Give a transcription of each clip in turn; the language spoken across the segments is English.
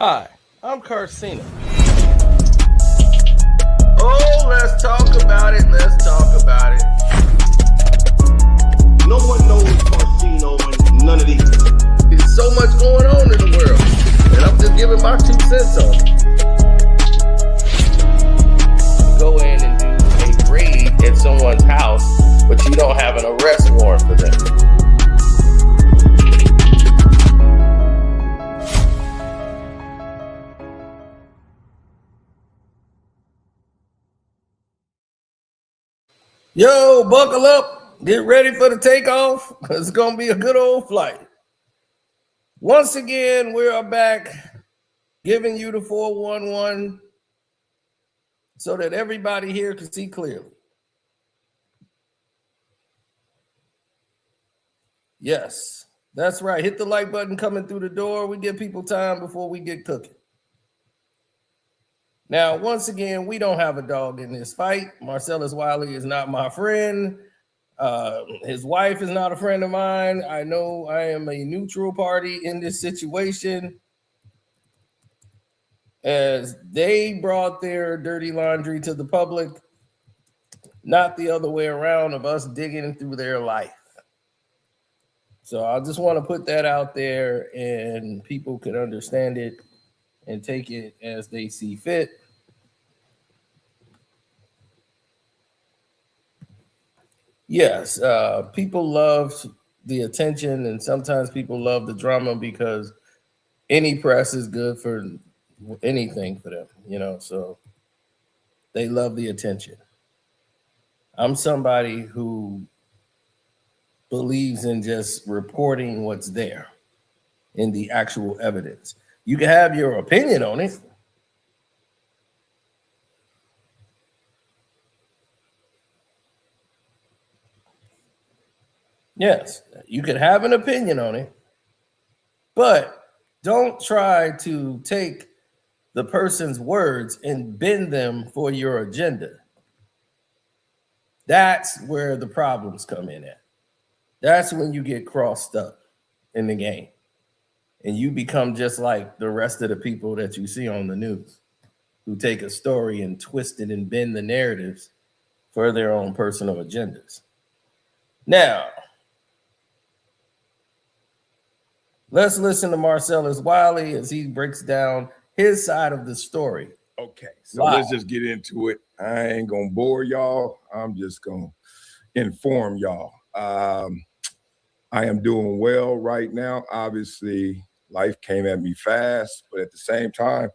Hi, I'm Carcina. Oh, let's talk about it. Let's talk about it. No one knows Marcino and none of these. There's so much going on in the world, and I'm just giving my 2 cents on it. Go in and do a raid at someone's house, but you don't have an arrest warrant for them. Yo, buckle up. Get ready for the takeoff. It's going to be a good old flight. Once again, we are back giving you the 411 so that everybody here can see clearly. Yes, that's right. Hit the like button coming through the door. We give people time before we get cooking. Now, once again, we don't have a dog in this fight. Marcellus WIley is not my friend. His wife is not a friend of mine. I know I am a neutral party in this situation, as they brought their dirty laundry to the public, not the other way around of us digging through their life. So I just want to put that out there, and people can understand it and take it as they see fit. Yes, people love the attention, and sometimes people love the drama because any press is good for anything for them, so they love the attention. I'm somebody who believes in just reporting what's there in the actual evidence. You can have your opinion on it. Yes, you could have an opinion on it, but don't try to take the person's words and bend them for your agenda. That's where the problems come in at. That's when you get crossed up in the game, and you become just like the rest of the people that you see on the news, who take a story and twist it and bend the narratives for their own personal agendas. Now, let's listen to Marcellus WIley as he breaks down his side of the story. Okay, so let's just get into it. I ain't gonna bore y'all. I'm just gonna inform y'all. I am doing well right now. Obviously, life came at me fast, but at the same time,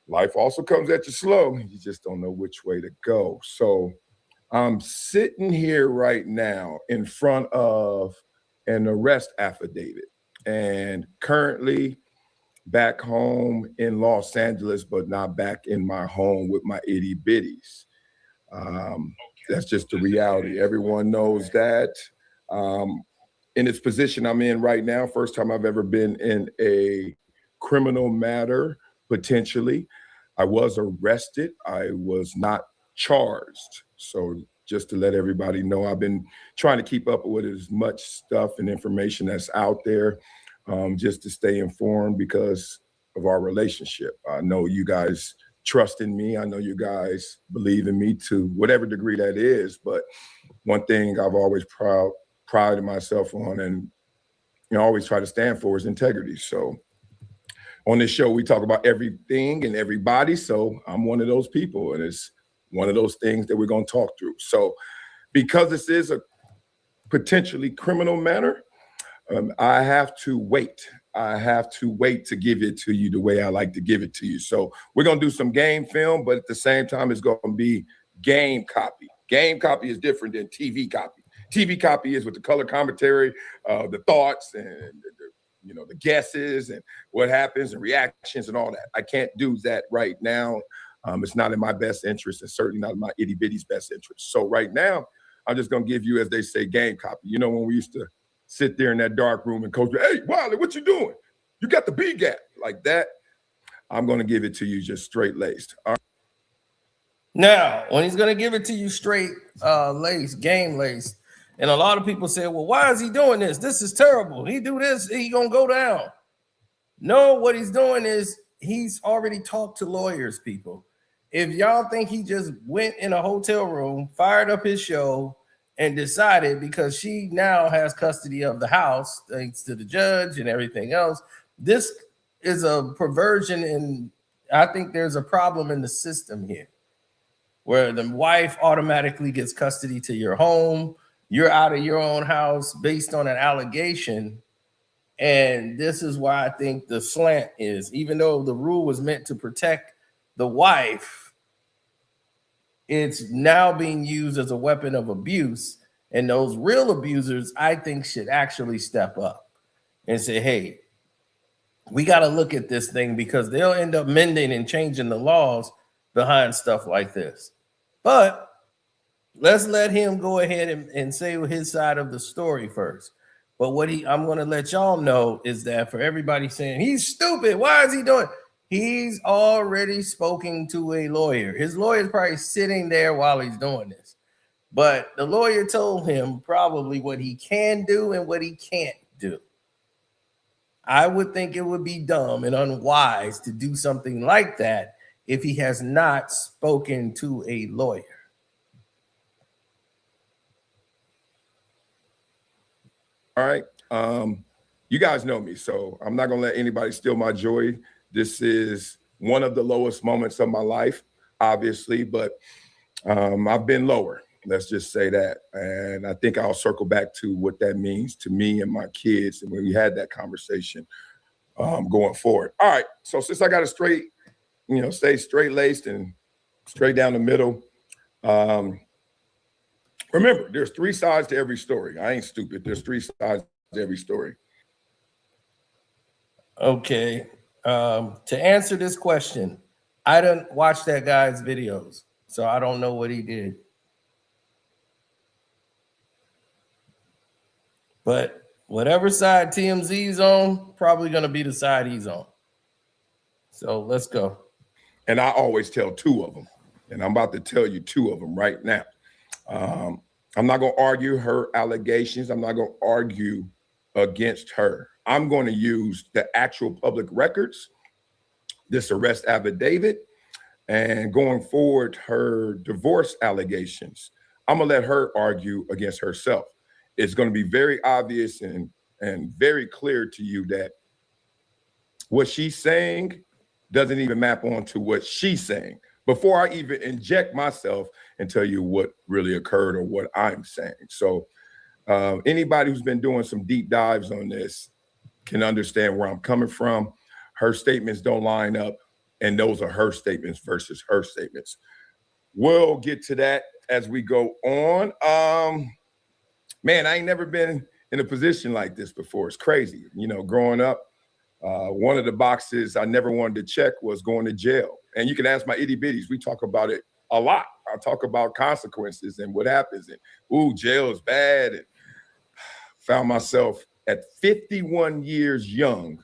life also comes at you slow. You just don't know which way to go. So I'm sitting here right now in front of an arrest affidavit, and currently back home in Los Angeles, but not back in my home with my itty bitties. That's just the reality. Everyone knows that. In its position I'm in right now, first time I've ever been in a criminal matter, potentially. I was arrested. I was not charged. So just to let everybody know, I've been trying to keep up with as much stuff and information that's out there, just to stay informed because of our relationship. I know you guys trust in me. I know you guys believe in me to whatever degree that is. But one thing I've always prided myself on, and always try to stand for, is integrity. So on this show, we talk about everything and everybody. So I'm one of those people, and it's one of those things that we're going to talk through. So because this is a potentially criminal matter, I have to wait. I have to wait to give it to you the way I like to give it to you. So we're going to do some game film, but at the same time, it's going to be game copy. Game copy is different than TV copy. TV copy is with the color commentary, the thoughts, and the guesses and what happens and reactions and all that. I can't do that right now. It's not in my best interest, and certainly not in my itty bitty's best interest. So right now, I'm just going to give you, as they say, game copy. When we used to sit there in that dark room and coach, hey, Wiley, what you doing? You got the B gap like that. I'm going to give it to you just straight laced. All right. Now, when he's going to give it to you straight laced, game laced, and a lot of people say, well, why is he doing this? This is terrible. He do this, he going to go down. No, what he's doing is he's already talked to lawyers, people. If y'all think he just went in a hotel room, fired up his show, and decided because she now has custody of the house, thanks to the judge and everything else, this is a perversion. And I think there's a problem in the system here where the wife automatically gets custody to your home. You're out of your own house based on an allegation. And this is why I think the slant is, even though the rule was meant to protect the wife, it's now being used as a weapon of abuse. And those real abusers, I think, should actually step up and say, hey, we got to look at this thing, because they'll end up mending and changing the laws behind stuff like this. But let's let him go ahead and say his side of the story first. But what I'm going to let y'all know is that for everybody saying he's stupid, why is he doing it? He's already spoken to a lawyer. His lawyer is probably sitting there while he's doing this. But the lawyer told him probably what he can do and what he can't do. I would think it would be dumb and unwise to do something like that if he has not spoken to a lawyer. All right. You guys know me, so I'm not going to let anybody steal my joy. This is one of the lowest moments of my life, obviously, but I've been lower. Let's just say that. And I think I'll circle back to what that means to me and my kids, and when we had that conversation going forward. All right. So since I got a straight, stay straight-laced and straight down the middle, remember, there's three sides to every story. I ain't stupid. There's three sides to every story. Okay. To answer this question, I didn't watch that guy's videos, so I don't know what he did. But whatever side TMZ's on, probably going to be the side he's on. So let's go. And I always tell two of them, and I'm about to tell you two of them right now. I'm not going to argue her allegations. I'm not going to argue against her. I'm going to use the actual public records, this arrest affidavit, and going forward, her divorce allegations. I'm going to let her argue against herself. It's going to be very obvious and very clear to you that what she's saying doesn't even map onto what she's saying before I even inject myself and tell you what really occurred or what I'm saying. So anybody who's been doing some deep dives on this can understand where I'm coming from. Her statements don't line up, and those are her statements versus her statements. We'll get to that as we go on. Man, I ain't never been in a position like this before. It's crazy. Growing up, one of the boxes I never wanted to check was going to jail. And you can ask my itty bitties. We talk about it a lot. I talk about consequences and what happens. And, ooh, jail is bad. And found myself at 51 years young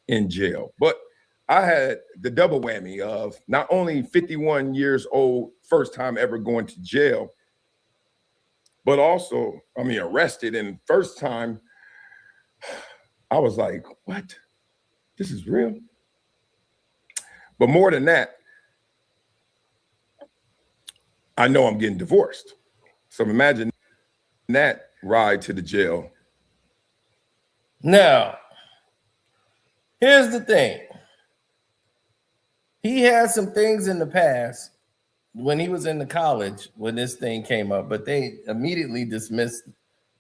in jail. But I had the double whammy of not only 51 years old, first time ever going to jail, but also, arrested. And first time, I was like, what? This is real? But more than that, I know I'm getting divorced. So imagine that ride to the jail. Now, here's the thing. He had some things in the past when he was in the college when this thing came up, but they immediately dismissed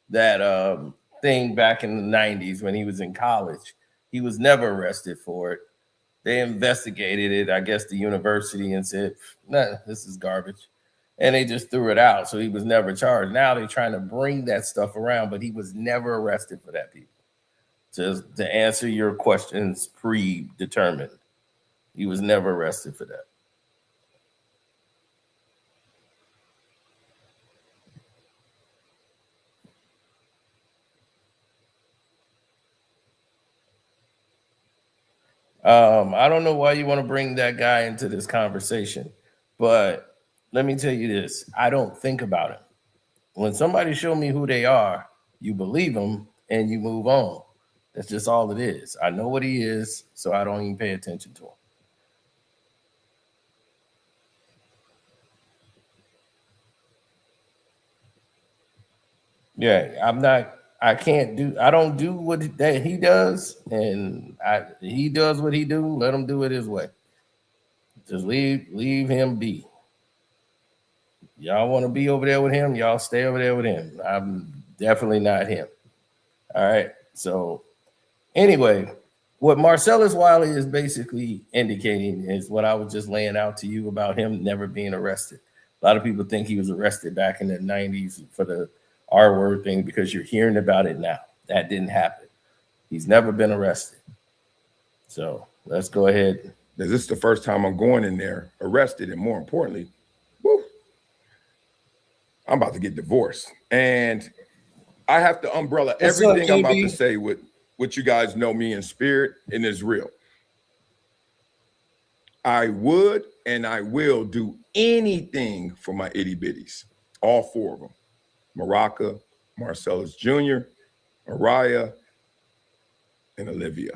that thing back in the 90s when he was in college. He was never arrested for it. They investigated it, I guess, the university, and said, nah, this is garbage. And they just threw it out. So he was never charged. Now they're trying to bring that stuff around, but he was never arrested for that, people. To answer your questions predetermined, he was never arrested for that. I don't know why you want to bring that guy into this conversation, but let me tell you this. I don't think about it. When somebody show me who they are, you believe them and you move on. That's just all it is. I know what he is, so I don't even pay attention to him. Yeah, I don't do what that he does, and he does what he do. Let him do it his way. Just leave him be. Y'all want to be over there with him, y'all stay over there with him. I'm definitely not him. All right. So anyway, what Marcellus Wiley is basically indicating is what I was just laying out to you about him never being arrested. A lot of people think he was arrested back in the 90s for the R word thing because you're hearing about it now. That didn't happen. He's never been arrested. So let's go ahead. This is the first time I'm going in there arrested, and more importantly, woo, I'm about to get divorced. And I have to umbrella everything I'm about to say with what you guys know me in spirit, and it's real. I would and I will do anything for my itty bitties, all four of them. Maraca, Marcellus Jr., Mariah, and Olivia.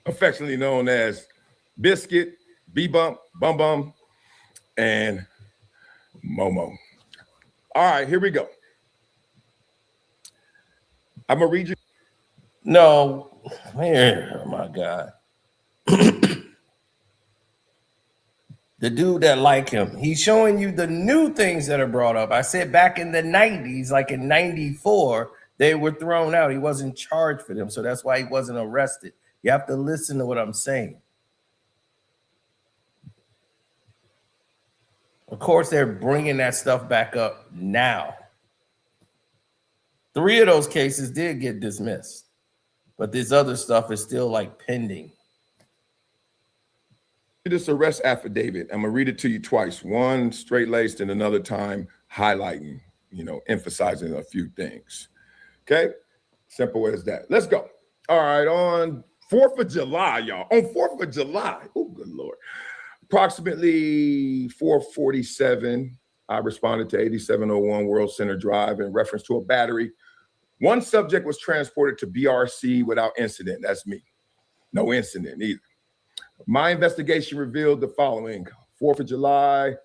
Affectionately known as Biscuit, B-Bump, Bum Bum, and Momo. All right, here we go. I'm gonna read you. No, man, oh my God. The dude that like him, he's showing you the new things that are brought up. I said back in the 90s, like in 94, they were thrown out. He wasn't charged for them, so that's why he wasn't arrested. You have to listen to what I'm saying. Of course, they're bringing that stuff back up now. 3 of those cases did get dismissed, but this other stuff is still like pending. This arrest affidavit, I'm gonna read it to you twice, one straight-laced and another time highlighting, emphasizing a few things. Okay, simple as that. Let's go. All right, on 4th of July, y'all, on 4th of July, oh good Lord, approximately 4:47, I responded to 8701 World Center Drive in reference to a battery. One subject was transported to BRC without incident. That's me. No incident either. My investigation revealed the following. 4th of July,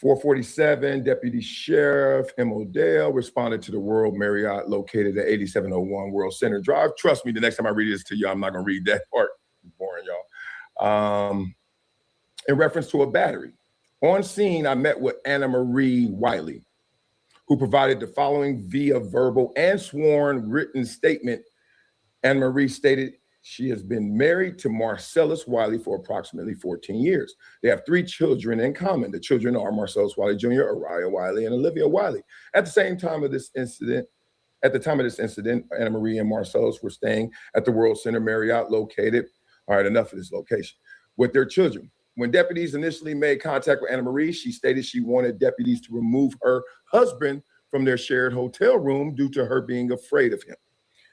4:47, Deputy Sheriff M. Odell responded to the World Marriott located at 8701 World Center Drive. Trust me, the next time I read this to you, I'm not going to read that part. It's boring, y'all. In reference to a battery. On scene, I met with Marcellus WIley, who provided the following via verbal and sworn written statement. Marie stated she has been married to Marcellus WIley for approximately 14 years. They have 3 children in common. The children are Marcellus WIley Jr., Mariah WIley, and Olivia WIley. At the time of this incident, Anna Marie and Marcellus were staying at the World Center Marriott located, all right, enough of this location, with their children. When deputies initially made contact with Anna Marie, she stated she wanted deputies to remove her husband from their shared hotel room due to her being afraid of him.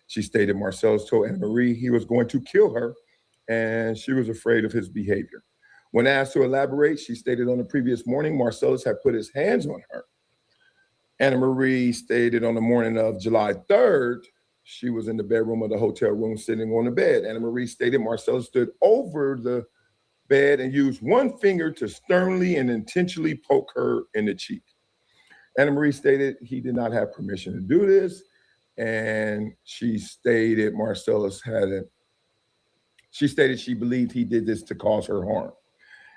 She stated Marcellus told Anna Marie he was going to kill her, and she was afraid of his behavior. When asked to elaborate, she stated on the previous morning, Marcellus had put his hands on her. Anna Marie stated on the morning of July 3rd, she was in the bedroom of the hotel room sitting on the bed. Anna Marie stated Marcellus stood over the bed and used one finger to sternly and intentionally poke her in the cheek. Anna Marie stated he did not have permission to do this. And she stated she believed he did this to cause her harm.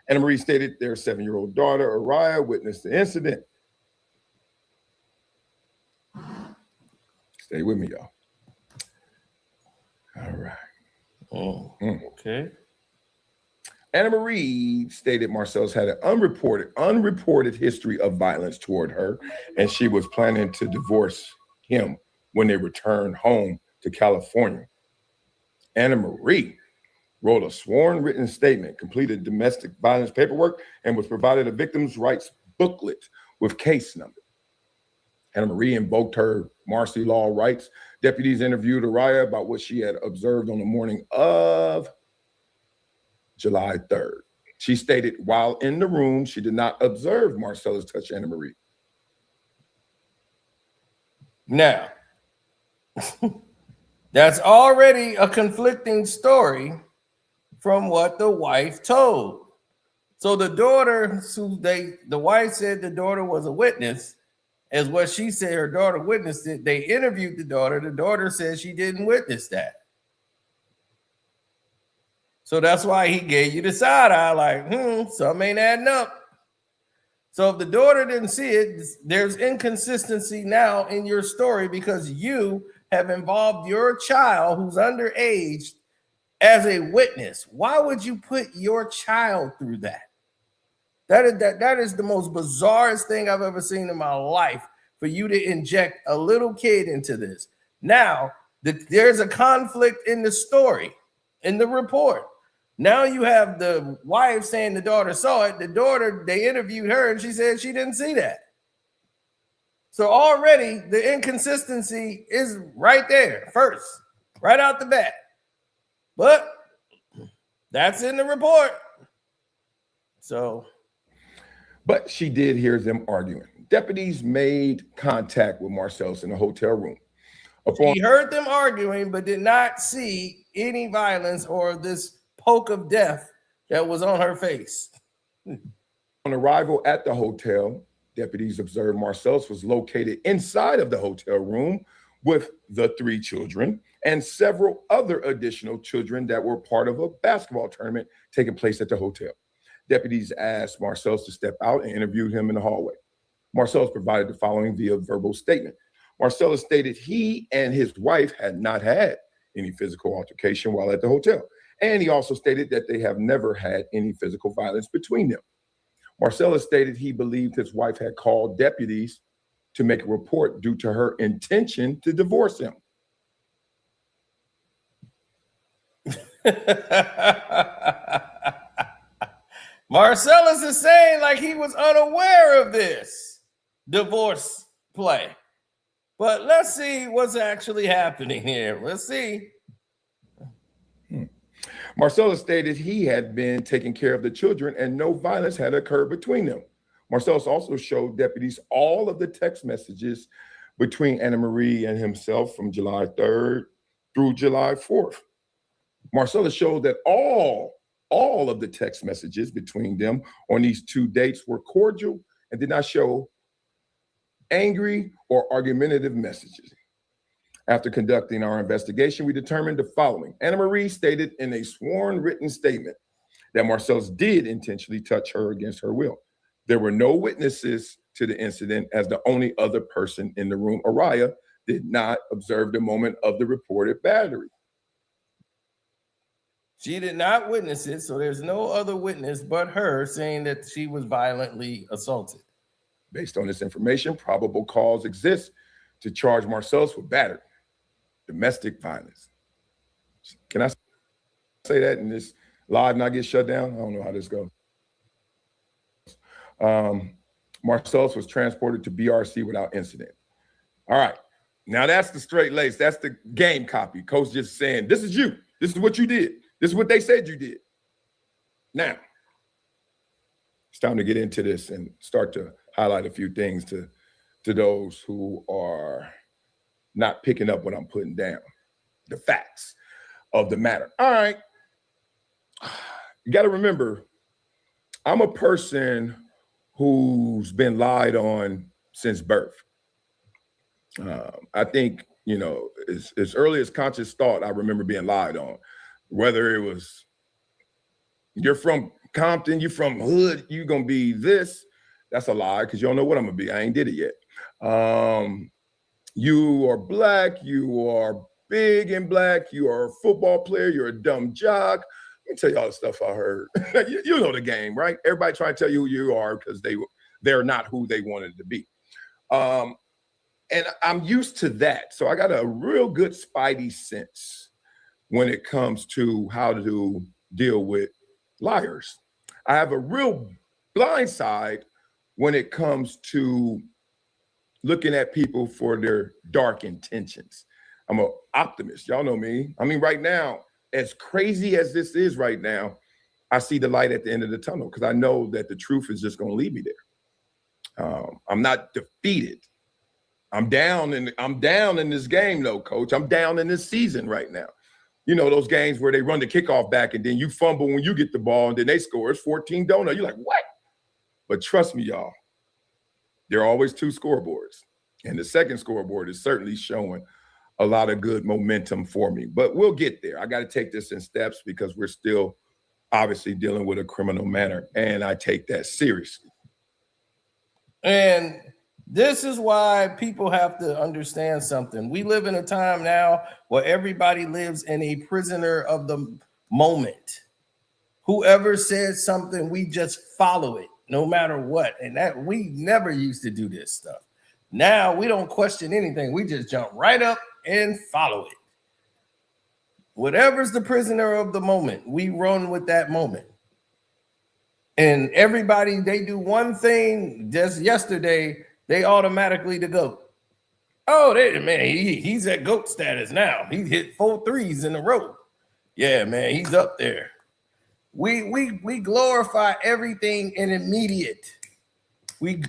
Anna Marie stated their 7-year-old daughter, Araya, witnessed the incident. Stay with me, y'all. All right. Oh, okay. Anna Marie stated Marcellus had an unreported history of violence toward her, and she was planning to divorce him when they returned home to California. Anna Marie wrote a sworn written statement, completed domestic violence paperwork, and was provided a victim's rights booklet with case number. Anna Marie invoked her martial law rights. Deputies interviewed Araya about what she had observed on the morning of July 3rd. She stated while in the room, she did not observe Marcellus touch Anna Marie. Now, That's already a conflicting story from what the wife told. So the daughter, the wife said the daughter was a witness, is what she said her daughter witnessed it. They interviewed the daughter. The daughter said she didn't witness that. So that's why he gave you the side eye, like, something ain't adding up. So if the daughter didn't see it, there's inconsistency now in your story because you have involved your child who's underage as a witness. Why would you put your child through that? That is the most bizarrest thing I've ever seen in my life, for you to inject a little kid into this. Now, there's a conflict in the story, in the report. Now you have the wife saying the daughter saw it. The daughter, they interviewed her and she said she didn't see that. So already the inconsistency is right there first, right out the bat. But that's in the report. So. But she did hear them arguing. Deputies made contact with Marcellus in a hotel room. He heard them arguing, but did not see any violence or this poke of death that was on her face. On arrival at the hotel, deputies observed Marcellus was located inside of the hotel room with the 3 children and several other additional children that were part of a basketball tournament taking place at the hotel. Deputies asked Marcellus to step out and interviewed him in the hallway. Marcellus provided the following via verbal statement. Marcellus stated he and his wife had not had any physical altercation while at the hotel. And he also stated that they have never had any physical violence between them. Marcellus stated he believed his wife had called deputies to make a report due to her intention to divorce him. Marcellus is saying like he was unaware of this divorce play. But let's see what's actually happening here. Let's see. Marcellus stated he had been taking care of the children and no violence had occurred between them. Marcellus also showed deputies all of the text messages between Anna Marie and himself from July 3rd through July 4th. Marcellus showed that all of the text messages between them on these 2 dates were cordial and did not show angry or argumentative messages. After conducting our investigation, we determined the following. Anna Marie stated in a sworn written statement that Marcellus did intentionally touch her against her will. There were no witnesses to the incident, as the only other person in the room, Araya, did not observe the moment of the reported battery. She did not witness it, so there's no other witness but her saying that she was violently assaulted. Based on this information, probable cause exists to charge Marcellus with battery. Domestic violence. Can I say that in this live not get shut down? I don't know how this goes. Marcellus was transported to BRC without incident. All right. Now that's the straight lace. That's the game copy. Coach just saying, this is you. This is what you did. This is what they said you did. Now, it's time to get into this and start to highlight a few things to those who are not picking up what I'm putting down, the facts of the matter. All right. You got to remember, I'm a person who's been lied on since birth. I think, as early as conscious thought, I remember being lied on. Whether it was, you're from Compton, you're from hood, you're going to be this, that's a lie because you don't know what I'm going to be. I ain't did it yet. You are black, you are big in black, you are a football player, you're a dumb jock. Let me tell you all the stuff I heard. you know the game, right? Everybody trying to tell you who you are because they're not who they wanted to be. And I'm used to that. So I got a real good spidey sense when it comes to how to deal with liars. I have a real blind side when it comes to looking at people for their dark intentions. I'm an optimist. Y'all know me. I mean, right now, as crazy as this is right now, I see the light at the end of the tunnel because I know that the truth is just going to lead me there. I'm not defeated. I'm down in this game though, coach. I'm down in this season right now. You know, those games where they run the kickoff back and then you fumble when you get the ball and then they score. It's 14 donut. You're like, what? But trust me, y'all, there are always two scoreboards. And the second scoreboard is certainly showing a lot of good momentum for me. But we'll get there. I got to take this in steps because we're still obviously dealing with a criminal matter. And I take that seriously. And this is why people have to understand something. We live in a time now where everybody lives in a prisoner of the moment. Whoever says something, we just follow it no matter what. And that we never used to do this stuff. Now we don't question anything. We just jump right up and follow it. Whatever's the prisoner of the moment, we run with that moment. And everybody, they do one thing. Just yesterday, they automatically the GOAT. Oh, man, he's at GOAT status now. He hit 4 threes in a row. Yeah, man, he's up there. We glorify everything in immediate. We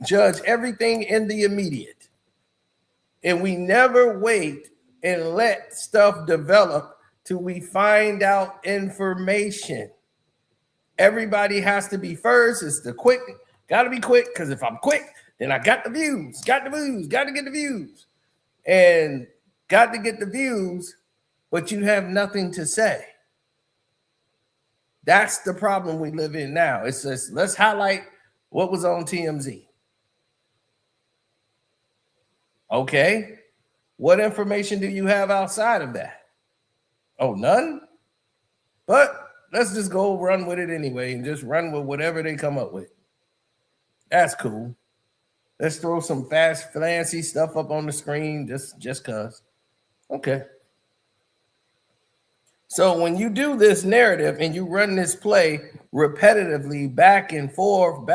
judge everything in the immediate. And we never wait and let stuff develop till we find out information. Everybody has to be first. It's the quick. Got to be quick because if I'm quick, then I got the views. Got to get the views. And got to get the views, but you have nothing to say. That's the problem we live in now. It's just, let's highlight what was on TMZ. Okay. What information do you have outside of that? Oh, none? But let's just go run with it anyway and just run with whatever they come up with. That's cool. Let's throw some fast, fancy stuff up on the screen just because. Okay. So when you do this narrative and you run this play repetitively back and forth,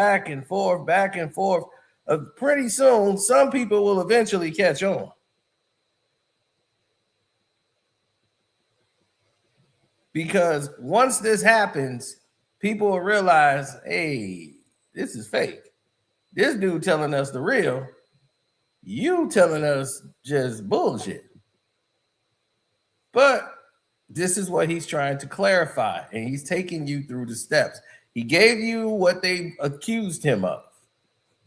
pretty soon, some people will eventually catch on. Because once this happens, people will realize, hey, this is fake. This dude telling us the real, you telling us just bullshit. But this is what he's trying to clarify, and he's taking you through the steps. He gave you what they accused him of,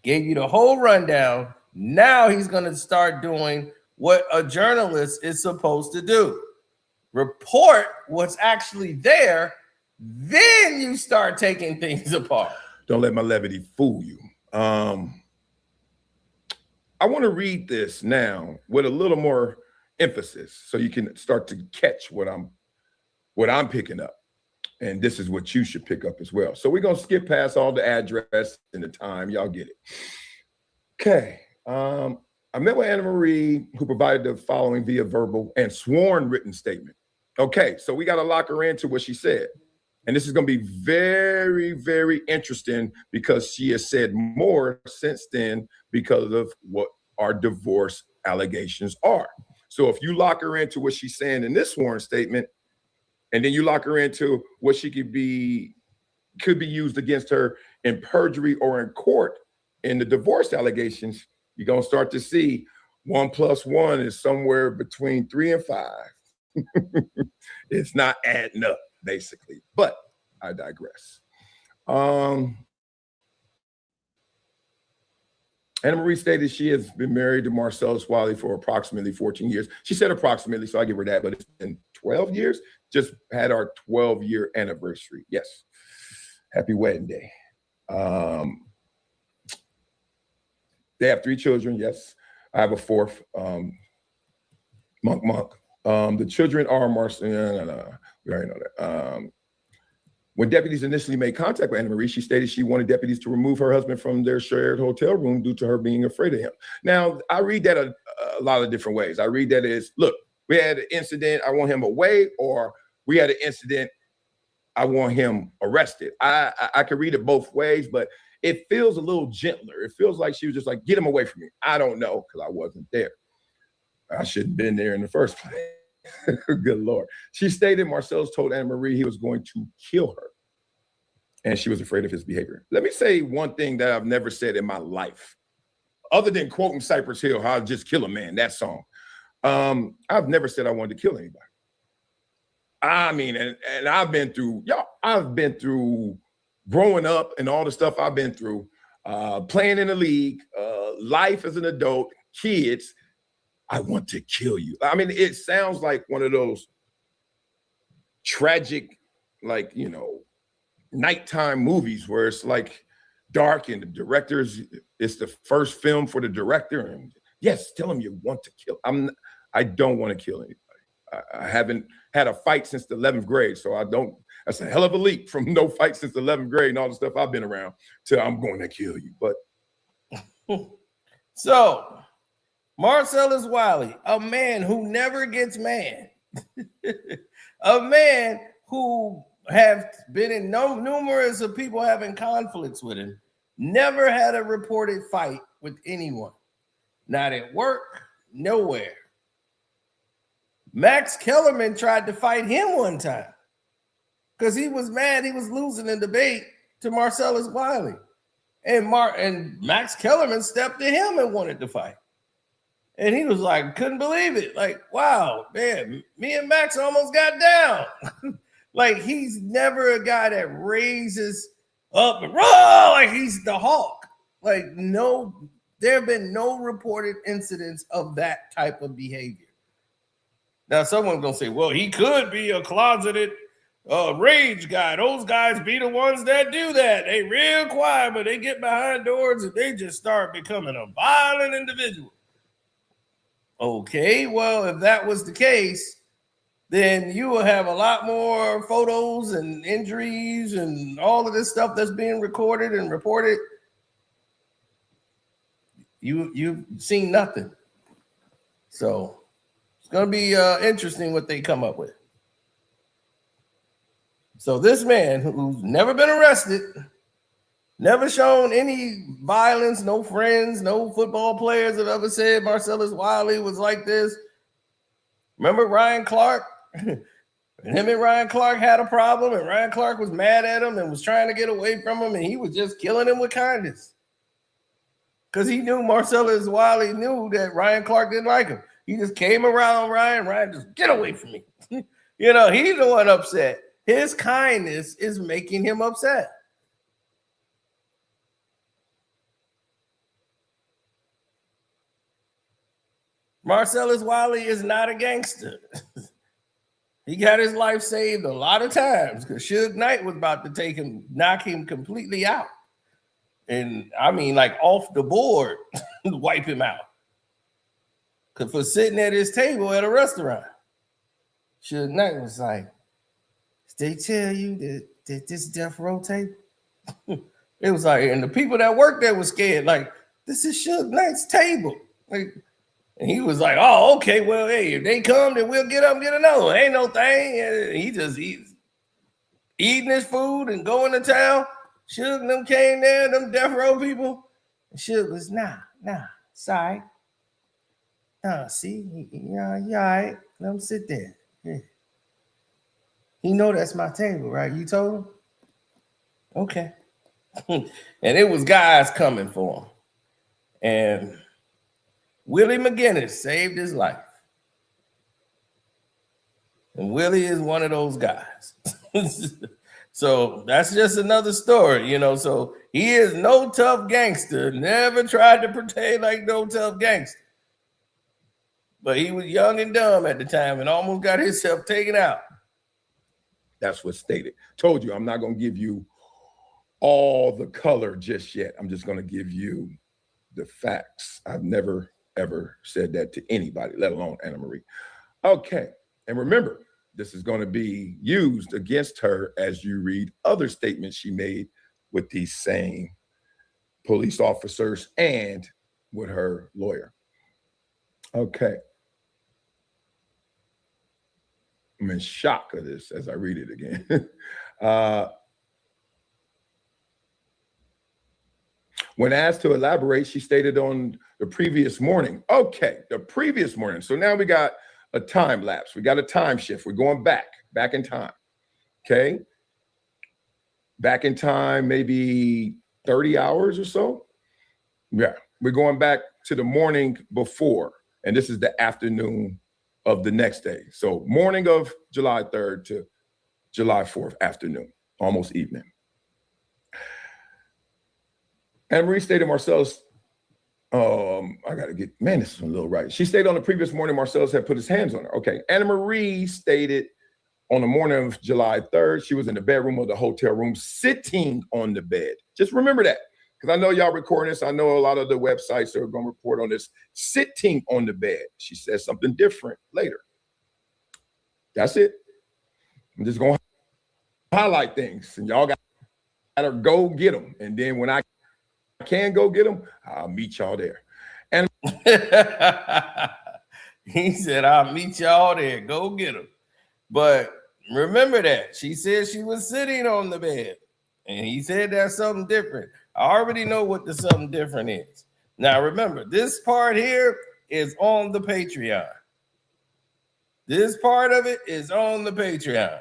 gave you the whole rundown. Now he's going to start doing what a journalist is supposed to do. Report what's actually there, then you start taking things apart. Don't let my levity fool you. I want to read this now with a little more emphasis so you can start to catch what I'm picking up. And this is what you should pick up as well. So we're going to skip past all the address and the time. Y'all get it. Okay. I met with Anna Marie, who provided the following via verbal and sworn written statement. Okay, so we got to lock her into what she said. And this is going to be very, very interesting because she has said more since then because of what our divorce allegations are. So if you lock her into what she's saying in this sworn statement, and then you lock her into what she could be used against her in perjury or in court in the divorce allegations, you're going to start to see 1 + 1 is somewhere between 3 and 5. It's not adding up, basically. But I digress. Anna Marie stated she has been married to Marcellus WIley for approximately 14 years. She said approximately, so I give her that, but it's been 12 years. Just had our 12-year anniversary. Yes. Happy wedding day. They have 3 children. Yes. I have a 4th, Monk. The children are Marcel. No. We already know that. When deputies initially made contact with Anna Marie, she stated she wanted deputies to remove her husband from their shared hotel room due to her being afraid of him. Now, I read that a lot of different ways. I read that as, look, we had an incident, I want him away, or we had an incident, I want him arrested. I could read it both ways, but it feels a little gentler. It feels like she was just like, get him away from me. I don't know, because I wasn't there. I shouldn't have been there in the first place. Good Lord. She stated Marcellus told Anna Marie he was going to kill her, and she was afraid of his behavior. Let me say one thing that I've never said in my life. other than quoting Cypress Hill, "I'll just kill a man," that song. I've never said I wanted to kill anybody. I mean, and I've been through, I've been through growing up and all the stuff I've been through, playing in the league, life as an adult, kids. I want to kill you. I mean, it sounds like one of those tragic, like, you know, nighttime movies where it's like dark and the director's, it's the first film for the director. And yes, tell him you want to kill. I don't want to kill anybody. I haven't had a fight since the 11th grade. So that's a hell of a leap from no fight since the 11th grade and all the stuff I've been around to I'm going to kill you. But so Marcellus WIley, a man who never gets mad, a man who have been in numerous of people having conflicts with him, never had a reported fight with anyone, not at work, nowhere. Max Kellerman tried to fight him one time because he was mad he was losing the debate to Marcellus WIley. And Max Kellerman stepped to him and wanted to fight. And he was like, couldn't believe it. Like, wow, man, me and Max almost got down. Like, he's never a guy that raises up and roar like he's the Hulk. Like, no, there have been no reported incidents of that type of behavior. Now, someone's going to say, well, he could be a closeted rage guy. Those guys be the ones that do that. They real quiet, but they get behind doors and they just start becoming a violent individual. Okay, well, if that was the case, then you will have a lot more photos and injuries and all of this stuff that's being recorded and reported. You've seen nothing. So it's going to be interesting what they come up with. So this man who's never been arrested, never shown any violence, no friends, no football players have ever said Marcellus WIley was like this. Remember Ryan Clark? And him and Ryan Clark had a problem, and Ryan Clark was mad at him and was trying to get away from him, and he was just killing him with kindness. Because he knew Marcellus WIley knew that Ryan Clark didn't like him. He just came around Ryan just get away from me. You know, he's the one upset. His kindness is making him upset. Marcellus WIley is not a gangster. He got his life saved a lot of times because Suge Knight was about to knock him completely out. And I mean, like off the board, wipe him out. Because for sitting at his table at a restaurant, Suge Knight was like, they tell you that this death row table? It was like, and the people that worked there was scared, like, this is Suge Knight's table. Like, and he was like, oh, okay, well, hey, if they come, then we'll get up and get another one. Ain't no thing. And he just eating his food and going to town. Suge and them came there, them death row people. And Suge was, nah, sorry. Nah, see, you all right. Let him sit there. Yeah. He know that's my table, right? You told him? Okay. And it was guys coming for him. And Willie McGinnis saved his life. And Willie is one of those guys. So that's just another story, you know. So he is no tough gangster. Never tried to pretend like no tough gangster. But he was young and dumb at the time and almost got himself taken out. that's what's stated. Told you, I'm not going to give you all the color just yet. I'm just going to give you the facts. I've never, ever said that to anybody, let alone Anna Marie. Okay. And remember, this is going to be used against her as you read other statements she made with these same police officers and with her lawyer. Okay. I'm in shock of this as I read it again. When asked to elaborate, she stated on the previous morning. Okay, the previous morning. So now we got a time lapse. We got a time shift. We're going back in time. Okay. Back in time, maybe 30 hours or so. Yeah. We're going back to the morning before, and this is the afternoon of the next day. So morning of July 3rd to July 4th afternoon, almost evening. Anna Marie stated Marcellus, I got to get, man, this is a little right. She stated on the previous morning, Marcellus had put his hands on her. Okay. Anna Marie stated on the morning of July 3rd, she was in the bedroom of the hotel room, sitting on the bed. Just remember that, because I know y'all recording this. I know a lot of the websites are going to report on this. Sitting on the bed. She says something different later. That's it. I'm just going to highlight things, and y'all got to go get them. And then when I can go get them, I'll meet y'all there. And he said, I'll meet y'all there. Go get them. But remember that. She said she was sitting on the bed. And he said that's something different. I already know what the something different is. Now, remember, this part here is on the Patreon. This part of it is on the Patreon. In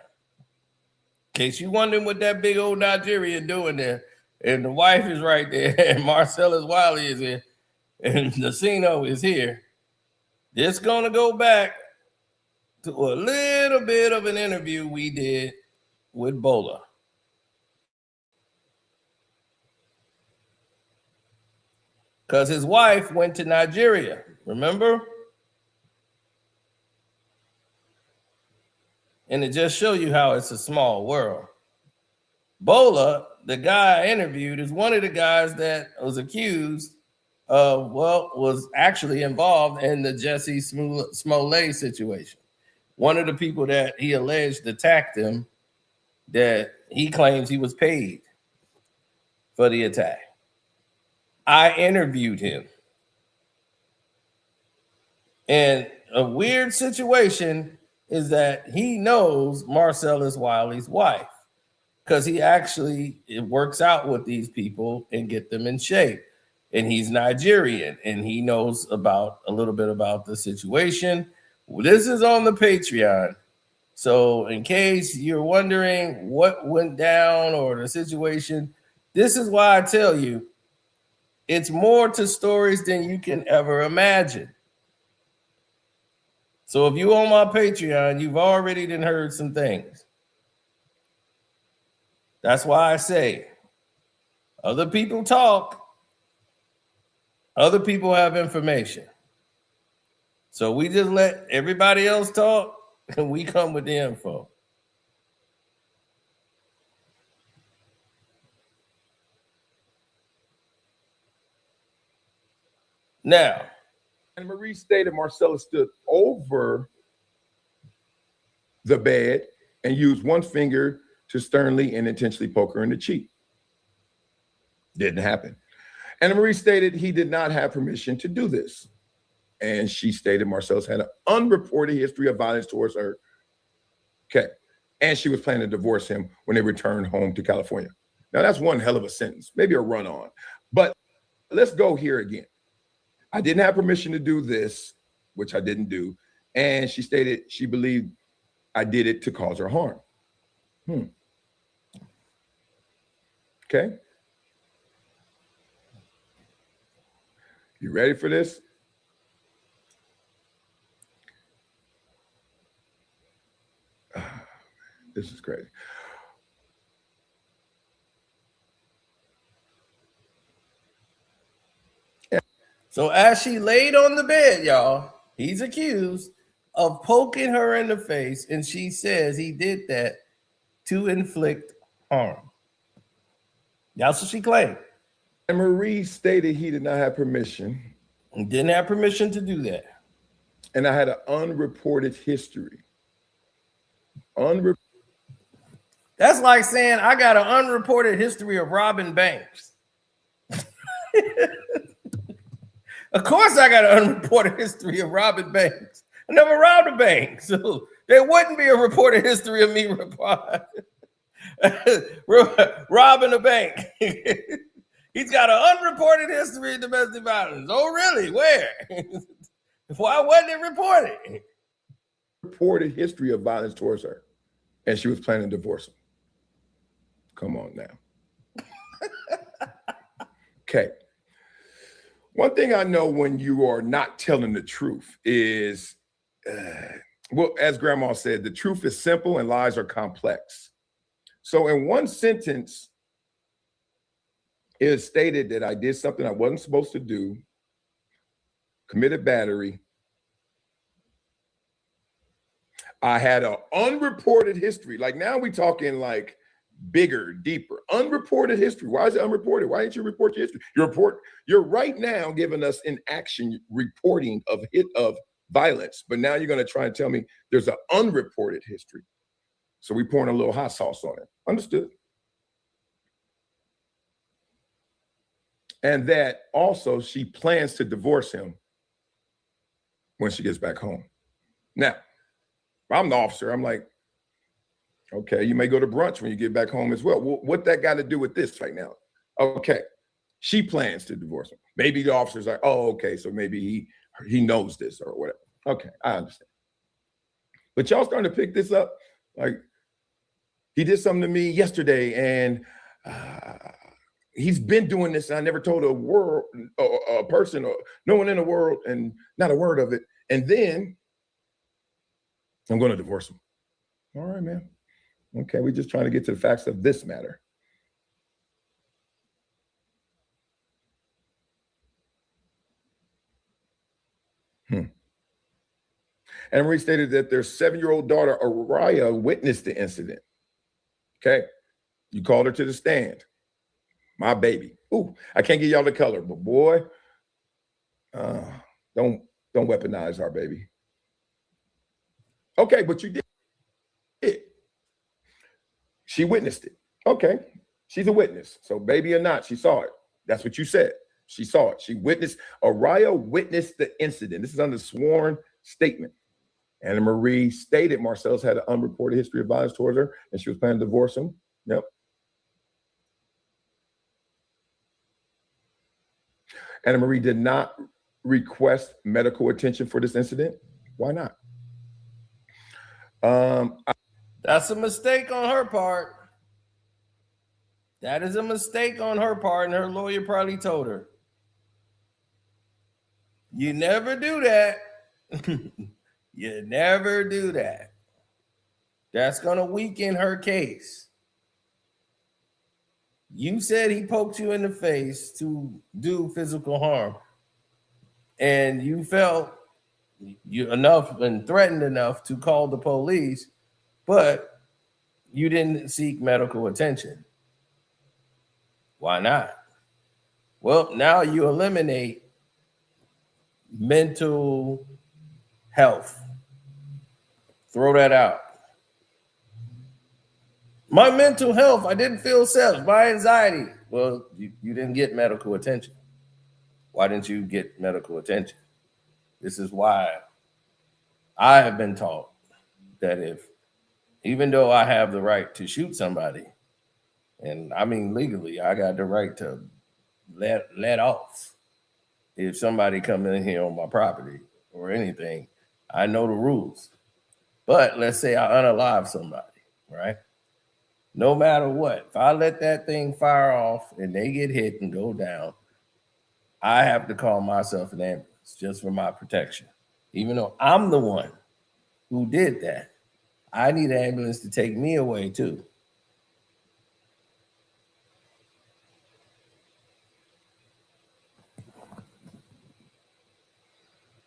case you're wondering what that big old Nigerian doing there, and the wife is right there, and Marcellus WIley is here, and Nacino is here. It's going to go back to a little bit of an interview we did with Bola. Because his wife went to Nigeria, remember? And it just shows you how it's a small world. Bola, the guy I interviewed, is one of the guys that was accused of, well, was actually involved in the Jesse Smollett situation. One of the people that he alleged attacked him, that he claims he was paid for the attack. I interviewed him. And a weird situation is that he knows Marcellus WIley's wife, because he actually works out with these people and get them in shape. And he's Nigerian, and he knows about a little bit about the situation. This is on the Patreon. So in case you're wondering what went down or the situation, this is why I tell you, it's more to stories than you can ever imagine. So if you're on my Patreon, you've already heard some things. That's why I say other people talk, other people have information. So we just let everybody else talk, and we come with the info. Now, Anna Marie stated Marcellus stood over the bed and used one finger to sternly and intentionally poke her in the cheek. Didn't happen. Anna Marie stated he did not have permission to do this. And she stated Marcellus had an unreported history of violence towards her. Okay. And she was planning to divorce him when they returned home to California. Now, that's one hell of a sentence, maybe a run on. But let's go here again. I didn't have permission to do this, which I didn't do. And she stated she believed I did it to cause her harm. Okay. You ready for this? This is crazy. so as she laid on the bed, y'all, he's accused of poking her in the face, and she says he did that to inflict harm. That's what she claimed. And Marie stated he did not have permission. He didn't have permission to do that. And I had an unreported history. That's like saying I got an unreported history of robbing banks. Of course I got an unreported history of robbing banks. I never robbed a bank, so there wouldn't be a reported history of me robbing a bank. He's got an unreported history of domestic violence. Oh, really? Where? Why wasn't it reported? Reported history of violence towards her, and she was planning to divorce him. Come on now. Okay. One thing I know when you are not telling the truth is, well, as Grandma said, the truth is simple and lies are complex. So in one sentence, it is stated that I did something I wasn't supposed to do, committed battery. I had an unreported history. Like now we talking like bigger, deeper, unreported history. Why is it unreported? Why didn't you report your history? You're right now giving us in action reporting of violence, but now you're going to try and tell me there's an unreported history. So we pouring a little hot sauce on it. Understood. And that also she plans to divorce him when she gets back home. Now, if I'm the officer, I'm like, okay, you may go to brunch when you get back home as well. What that got to do with this right now? Okay, she plans to divorce him. Maybe the officer's like, oh, okay, so maybe he knows this or whatever. Okay, I understand. But y'all starting to pick this up. Like, he did something to me yesterday, and he's been doing this, and I never told a person, or no one in the world, and not a word of it. And then I'm going to divorce him. All right, man. Okay, we're just trying to get to the facts of this matter. And Marie stated that their 7-year-old daughter, Araya, witnessed the incident. Okay, you called her to the stand. My baby. Ooh, I can't give y'all the color, but boy, don't weaponize our baby. Okay, but you did. She witnessed it. Okay, she's a witness. So baby or not, she saw it. That's what you said. She saw it. She witnessed. Araya witnessed the incident. This is under sworn statement. Anna Marie stated Marcellus had an unreported history of violence towards her, and she was planning to divorce him. Yep. Anna Marie did not request medical attention for this incident. Why not? That's a mistake on her part. That is a mistake on her part, and her lawyer probably told her, you never do that. You never do that. That's going to weaken her case. You said he poked you in the face to do physical harm, and you felt you enough and threatened enough to call the police, but you didn't seek medical attention. Why not? Well, now you eliminate mental health. Throw that out. My mental health, I didn't feel safe. My anxiety. Well, you didn't get medical attention. Why didn't you get medical attention? This is why I have been taught that even though I have the right to shoot somebody, and I mean legally, I got the right to let off. If somebody come in here on my property or anything, I know the rules. But let's say I unalive somebody, right? No matter what, if I let that thing fire off and they get hit and go down, I have to call myself an ambulance just for my protection. Even though I'm the one who did that, I need an ambulance to take me away too.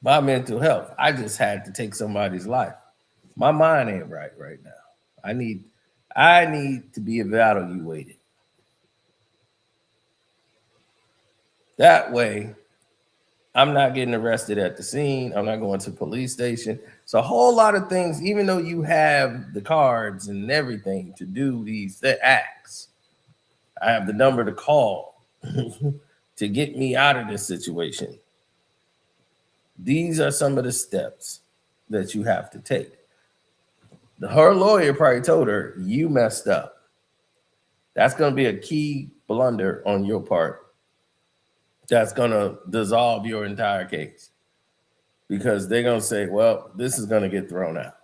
My mental health, I just had to take somebody's life. My mind ain't right now. I need to be evaluated. That way, I'm not getting arrested at the scene. I'm not going to the police station. It's a whole lot of things, even though you have the cards and everything to do these acts. I have the number to call to get me out of this situation. These are some of the steps that you have to take. Her lawyer probably told her, you messed up. That's going to be a key blunder on your part. That's going to dissolve your entire case. Because they're going to say, well, this is going to get thrown out.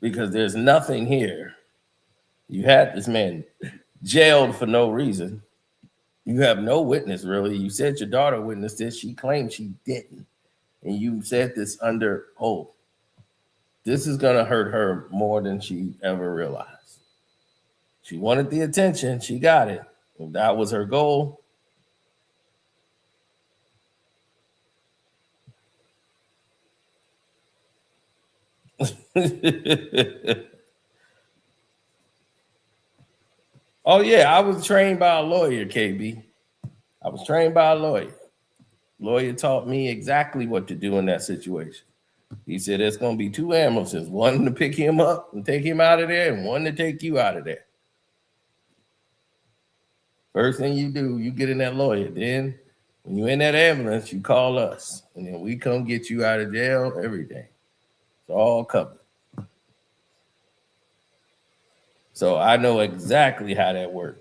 Because there's nothing here. You had this man jailed for no reason. You have no witness, really. You said your daughter witnessed this. She claimed she didn't. And you said this under oath. This is going to hurt her more than she ever realized. She wanted the attention. She got it. If that was her goal. Oh, yeah. I was trained by a lawyer, KB. I was trained by a lawyer. Lawyer taught me exactly what to do in that situation. He said there's going to be two ambulances, one to pick him up and take him out of there, and one to take you out of there. First thing you do, you get in that lawyer. Then when you're in that ambulance, you call us, and then we come get you out of jail, everything. It's all covered. So I know exactly how that works.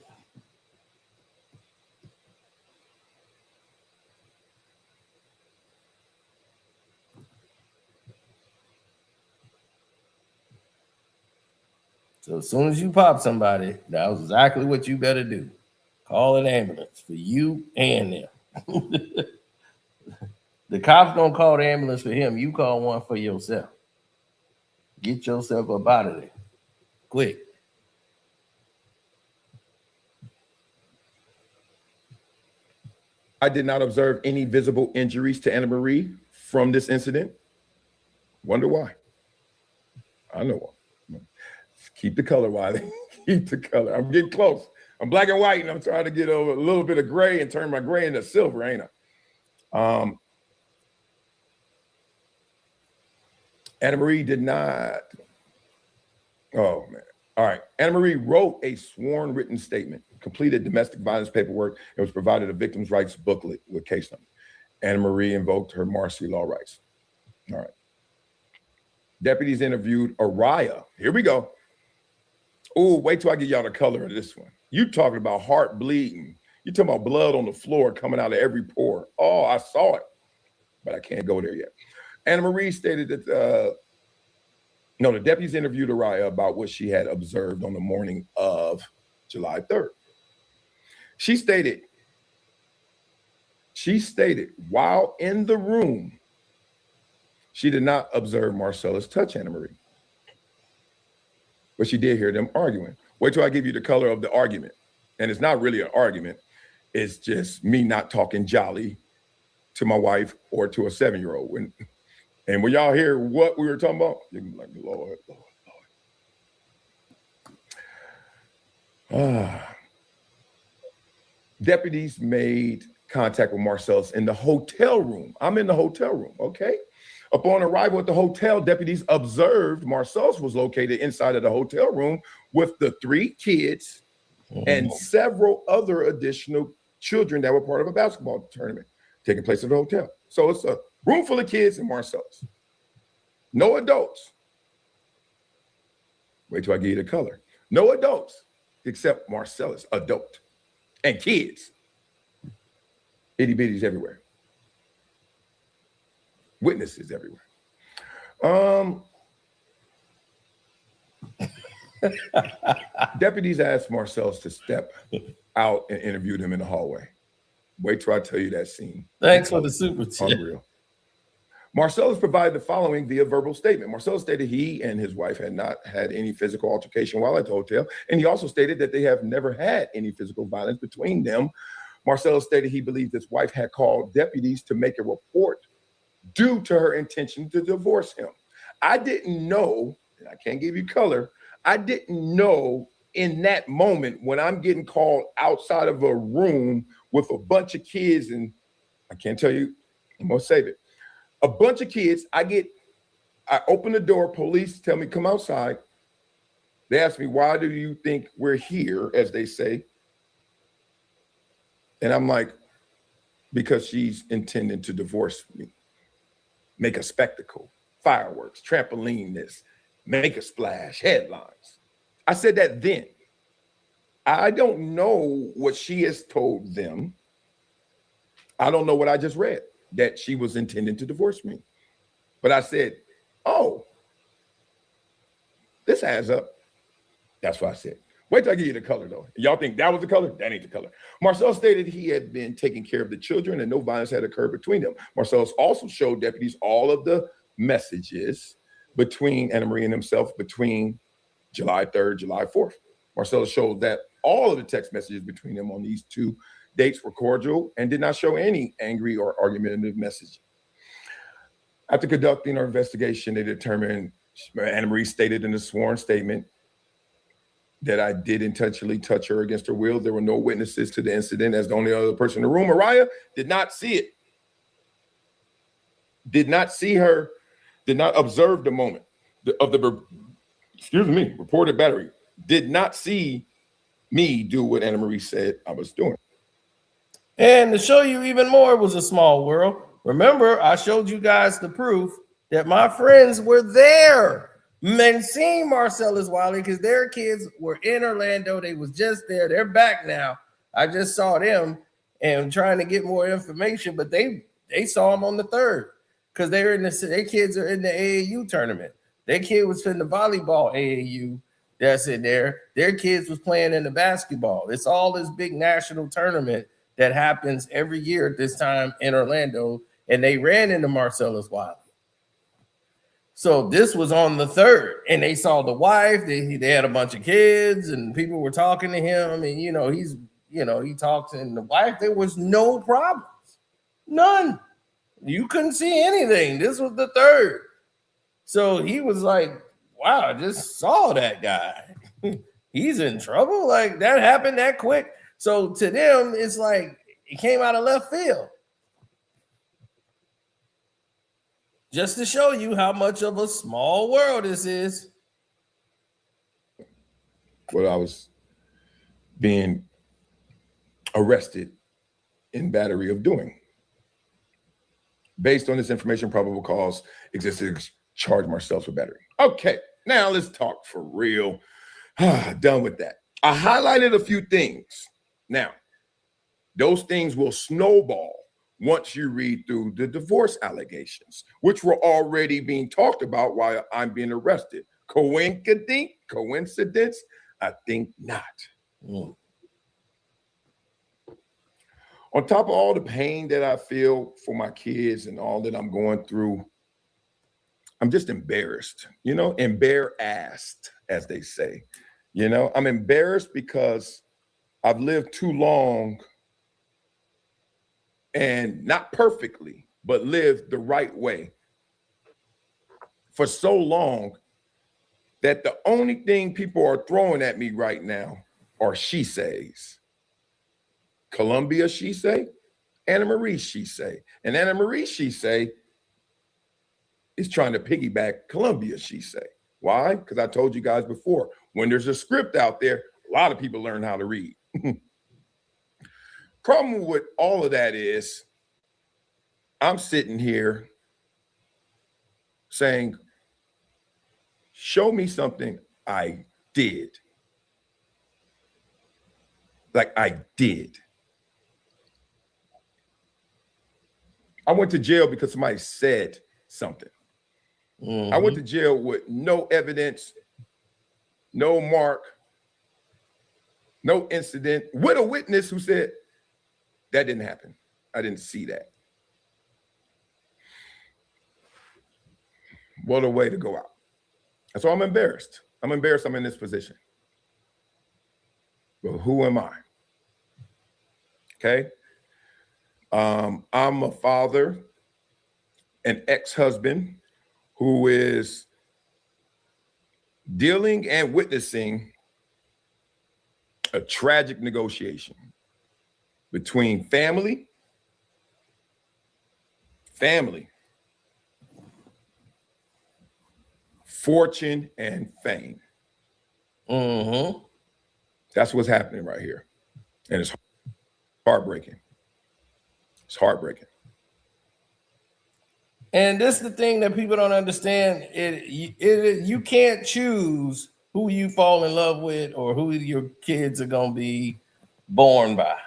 So as soon as you pop somebody, that was exactly what you better do. Call an ambulance for you and them. The cops don't call the ambulance for him. You call one for yourself. Get yourself up out of there. Quick. I did not observe any visible injuries to Anna Marie from this incident. Wonder why. I know why. Keep the color, Wiley. Keep the color. I'm getting close. I'm black and white, and I'm trying to get over a little bit of gray and turn my gray into silver, ain't I? Anna Marie did not. Oh, man. All right. Anna Marie wrote a sworn written statement, completed domestic violence paperwork, and was provided a victim's rights booklet with case number. Anna Marie invoked her Marcy law rights. All right. Deputies interviewed Araya. Here we go. Oh, wait till I get y'all the color of this one. You talking about heart bleeding. You talking about blood on the floor coming out of every pore. Oh, I saw it, but I can't go there yet. Anna Marie stated that, the deputies interviewed Araya about what she had observed on the morning of July 3rd. She stated, while in the room, she did not observe Marcellus touch Anna Marie, but she did hear them arguing. Wait till I give you the color of the argument. And it's not really an argument. It's just me not talking jolly to my wife or to a 7-year-old. And when y'all hear what we were talking about, you can be like, Lord, Lord, Lord. Deputies made contact with Marcellus in the hotel room. I'm in the hotel room, okay? Upon arrival at the hotel, deputies observed Marcellus was located inside of the hotel room with the 3 kids and several other additional children that were part of a basketball tournament taking place at the hotel. So it's a room full of kids and Marcellus. No adults. Wait till I give you the color. No adults except Marcellus, adult, and kids. Itty bitties everywhere. Witnesses everywhere. Deputies asked Marcellus to step out and interviewed him in the hallway. Wait till I tell you that scene. Thanks for the super chat. Unreal. Marcellus provided the following via verbal statement. Marcellus stated he and his wife had not had any physical altercation while at the hotel, and he also stated that they have never had any physical violence between them. Marcellus stated he believed his wife had called deputies to make a report due to her intention to divorce him. I didn't know, and I can't give you color, I didn't know in that moment when I'm getting called outside of a room with a bunch of kids, and I can't tell you, I'm gonna save it. A bunch of kids, I open the door, police tell me, come outside. They ask me, why do you think we're here, as they say? And I'm like, because she's intending to divorce me. Make a spectacle, fireworks, trampoline this, make a splash, headlines. I said that then. I don't know what she has told them. I don't know what I just read, that she was intending to divorce me. But I said, oh, this adds up. That's what I said. Wait till I give you the color, though. Y'all think that was the color? That ain't the color. Marcellus stated he had been taking care of the children and no violence had occurred between them. Marcellus also showed deputies all of the messages between Anna Marie and himself between July 3rd, July 4th. Marcellus showed that all of the text messages between them on these two dates were cordial and did not show any angry or argumentative message. After conducting our investigation, they determined, Anna Marie stated in a sworn statement, that I did intentionally touch her against her will. There were no witnesses to the incident as the only other person in the room. Mariah did not see it. Did not see her, did not observe the moment of the, reported battery. Did not see me do what Anna Marie said I was doing. And to show you even more, it was a small world. Remember, I showed you guys the proof that my friends were there. Men seen Marcellus WIley because their kids were in Orlando. They was just there. They're back now. I just saw them and trying to get more information, but they saw him on the 3rd because they're in their kids are in the AAU tournament. Their kid was in the volleyball AAU that's in there. Their kids was playing in the basketball. It's all this big national tournament that happens every year at this time in Orlando, and they ran into Marcellus WIley. So this was on the 3rd, and they saw the wife. They had a bunch of kids, and people were talking to him. And he talks, and the wife. There was no problems, none. You couldn't see anything. This was the 3rd, so he was like, "Wow, I just saw that guy. He's in trouble. Like that happened that quick." So to them, it's like it came out of left field. Just to show you how much of a small world this is. Well, I was being arrested in battery of doing. Based on this information, probable cause existed to charge Marcellus with battery. Okay, now let's talk for real. Done with that. I highlighted a few things. Now, those things will snowball once you read through the divorce allegations, which were already being talked about while I'm being arrested. Coincidence? I think not. On top of all the pain that I feel for my kids and all that I'm going through, I'm just embarrassed, embarrassed, as they say. I'm embarrassed because I've lived too long and not perfectly, but lived the right way for so long that the only thing people are throwing at me right now are she says. Columbia, she say. Anna Marie, she say. And Anna Marie, she say, is trying to piggyback Columbia, she say. Why? Because I told you guys before, when there's a script out there, a lot of people learn how to read. Problem with all of that is I'm sitting here saying, show me something I did. Like I did. I went to jail because somebody said something. I went to jail with no evidence, no mark, no incident, with a witness who said, that didn't happen. I didn't see that. What a way to go out. And so I'm embarrassed. I'm embarrassed I'm in this position. But who am I? Okay. I'm a father, an ex-husband who is dealing and witnessing a tragic negotiation between family, fortune, and fame. That's what's happening right here. And it's heartbreaking. It's heartbreaking. And this is the thing that people don't understand. You can't choose who you fall in love with or who your kids are going to be born by.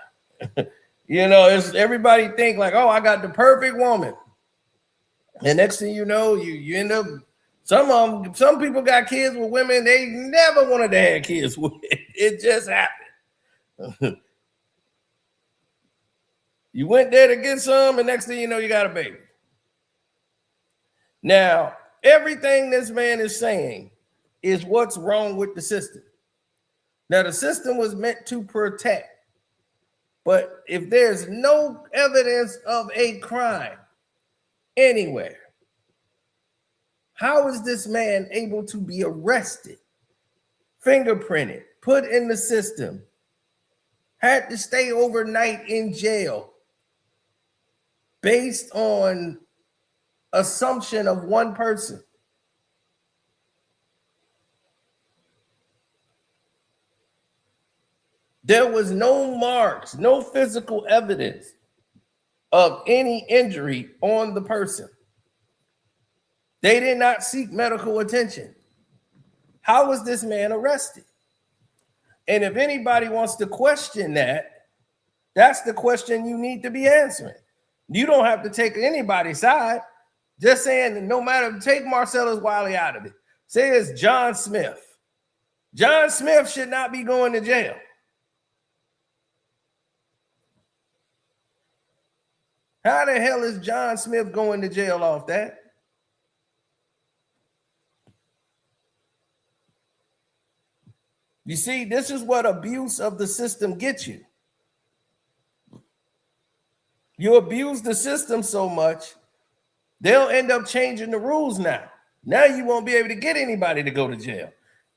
It's everybody think like, oh, I got the perfect woman. And next thing you know, you end up, some people got kids with women they never wanted to have kids with. It just happened. You went there to get some, and next thing you know, you got a baby. Now, everything this man is saying is what's wrong with the system. Now, the system was meant to protect. But if there's no evidence of a crime anywhere, how is this man able to be arrested, fingerprinted, put in the system, had to stay overnight in jail based on assumption of one person? There was no marks, no physical evidence of any injury on the person. They did not seek medical attention. How was this man arrested? And if anybody wants to question that, that's the question you need to be answering. You don't have to take anybody's side. Just saying that no matter, take Marcellus WIley out of it. Say it's John Smith. John Smith should not be going to jail. How the hell is John Smith going to jail off that? You see, this is what abuse of the system gets you. You abuse the system so much, they'll end up changing the rules now. Now you won't be able to get anybody to go to jail.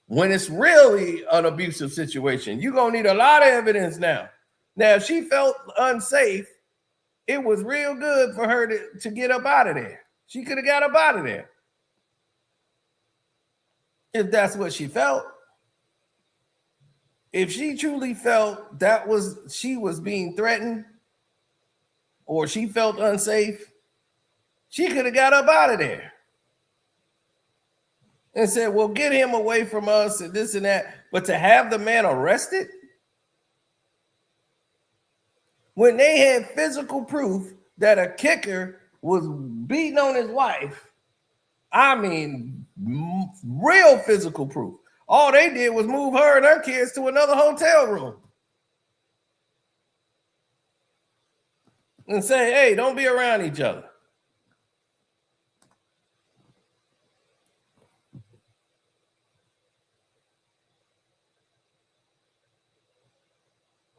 When it's really an abusive situation, you're going to need a lot of evidence now. Now, if she felt unsafe, it was real good for her to get up out of there. She could have got up out of there if that's what she felt. If she truly felt that she was being threatened or she felt unsafe, she could have got up out of there and said, well, get him away from us and this and that. But to have the man arrested when they had physical proof that a kicker was beating on his wife, I mean, real physical proof. All they did was move her and her kids to another hotel room and say, hey, don't be around each other.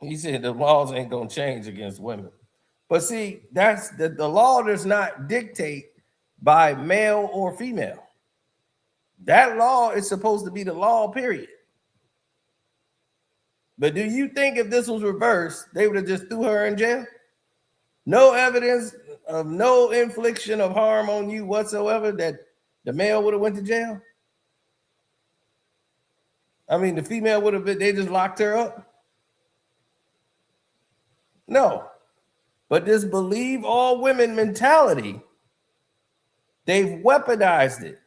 He said the laws ain't going to change against women. But see, that's the law does not dictate by male or female. That law is supposed to be the law, period. But do you think if this was reversed, they would have just threw her in jail? No evidence of no infliction of harm on you whatsoever that the male would have went to jail? I mean, the female would have been, they just locked her up? No. But this believe all women mentality, they've weaponized it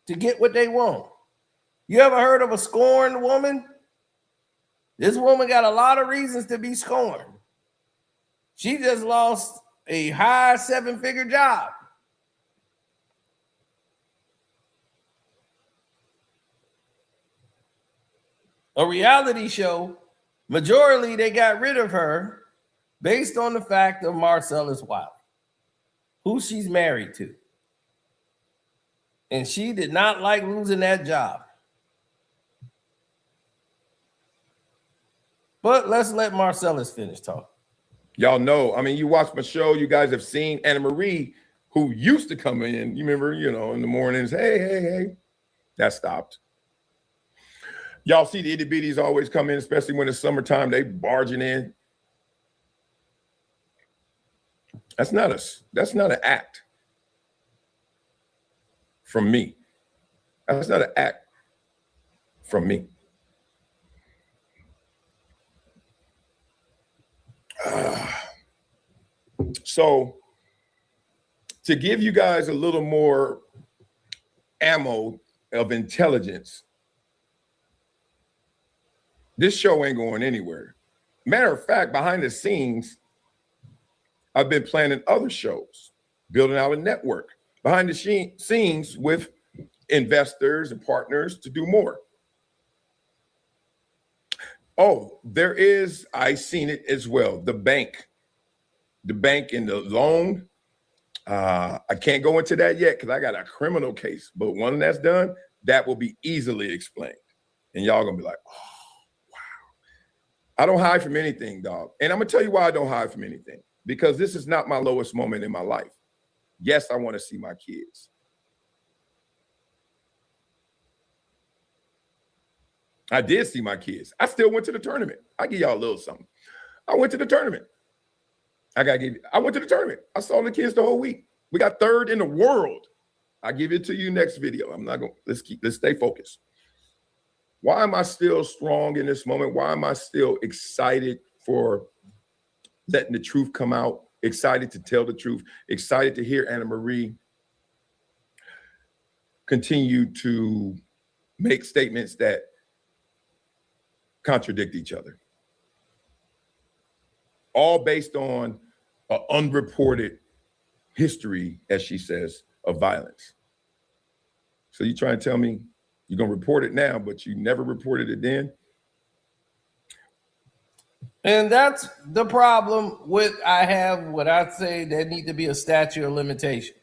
to get what they want. You ever heard of a scorned woman? This woman got a lot of reasons to be scorned. She just lost a high 7-figure job. A reality show, majorly they got rid of her based on the fact of Marcellus WIley, who she's married to. And she did not like losing that job. But let's let Marcellus finish talking. Y'all know, I mean, you watch my show, you guys have seen Anna Marie, who used to come in, you remember, in the mornings, hey. That stopped. Y'all see the itty bitties always come in, especially when it's summertime, they barging in. That's not an act from me. That's not an act from me. So to give you guys a little more ammo of intelligence, this show ain't going anywhere. Matter of fact, behind the scenes, I've been planning other shows, building out a network behind the scenes with investors and partners to do more. Oh, there is. I seen it as well. The bank and the loan. I can't go into that yet because I got a criminal case. But when that's done, that will be easily explained, and y'all gonna be like, "Oh, wow." I don't hide from anything, dog. And I'm gonna tell you why I don't hide from anything. Because this is not my lowest moment in my life. Yes, I want to see my kids. I did see my kids. I still went to the tournament. I give y'all a little something. I went to the tournament. I went to the tournament. I saw the kids the whole week. We got third in the world. I give it to you next video. I'm not going to, let's stay focused. Why am I still strong in this moment? Why am I still excited for letting the truth come out? Excited to tell the truth, excited to hear Anna Marie continue to make statements that contradict each other. All based on an unreported history, as she says, of violence. So you trying to tell me you're going to report it now, but you never reported it then? And that's the problem with I have what I say there need to be a statute of limitation.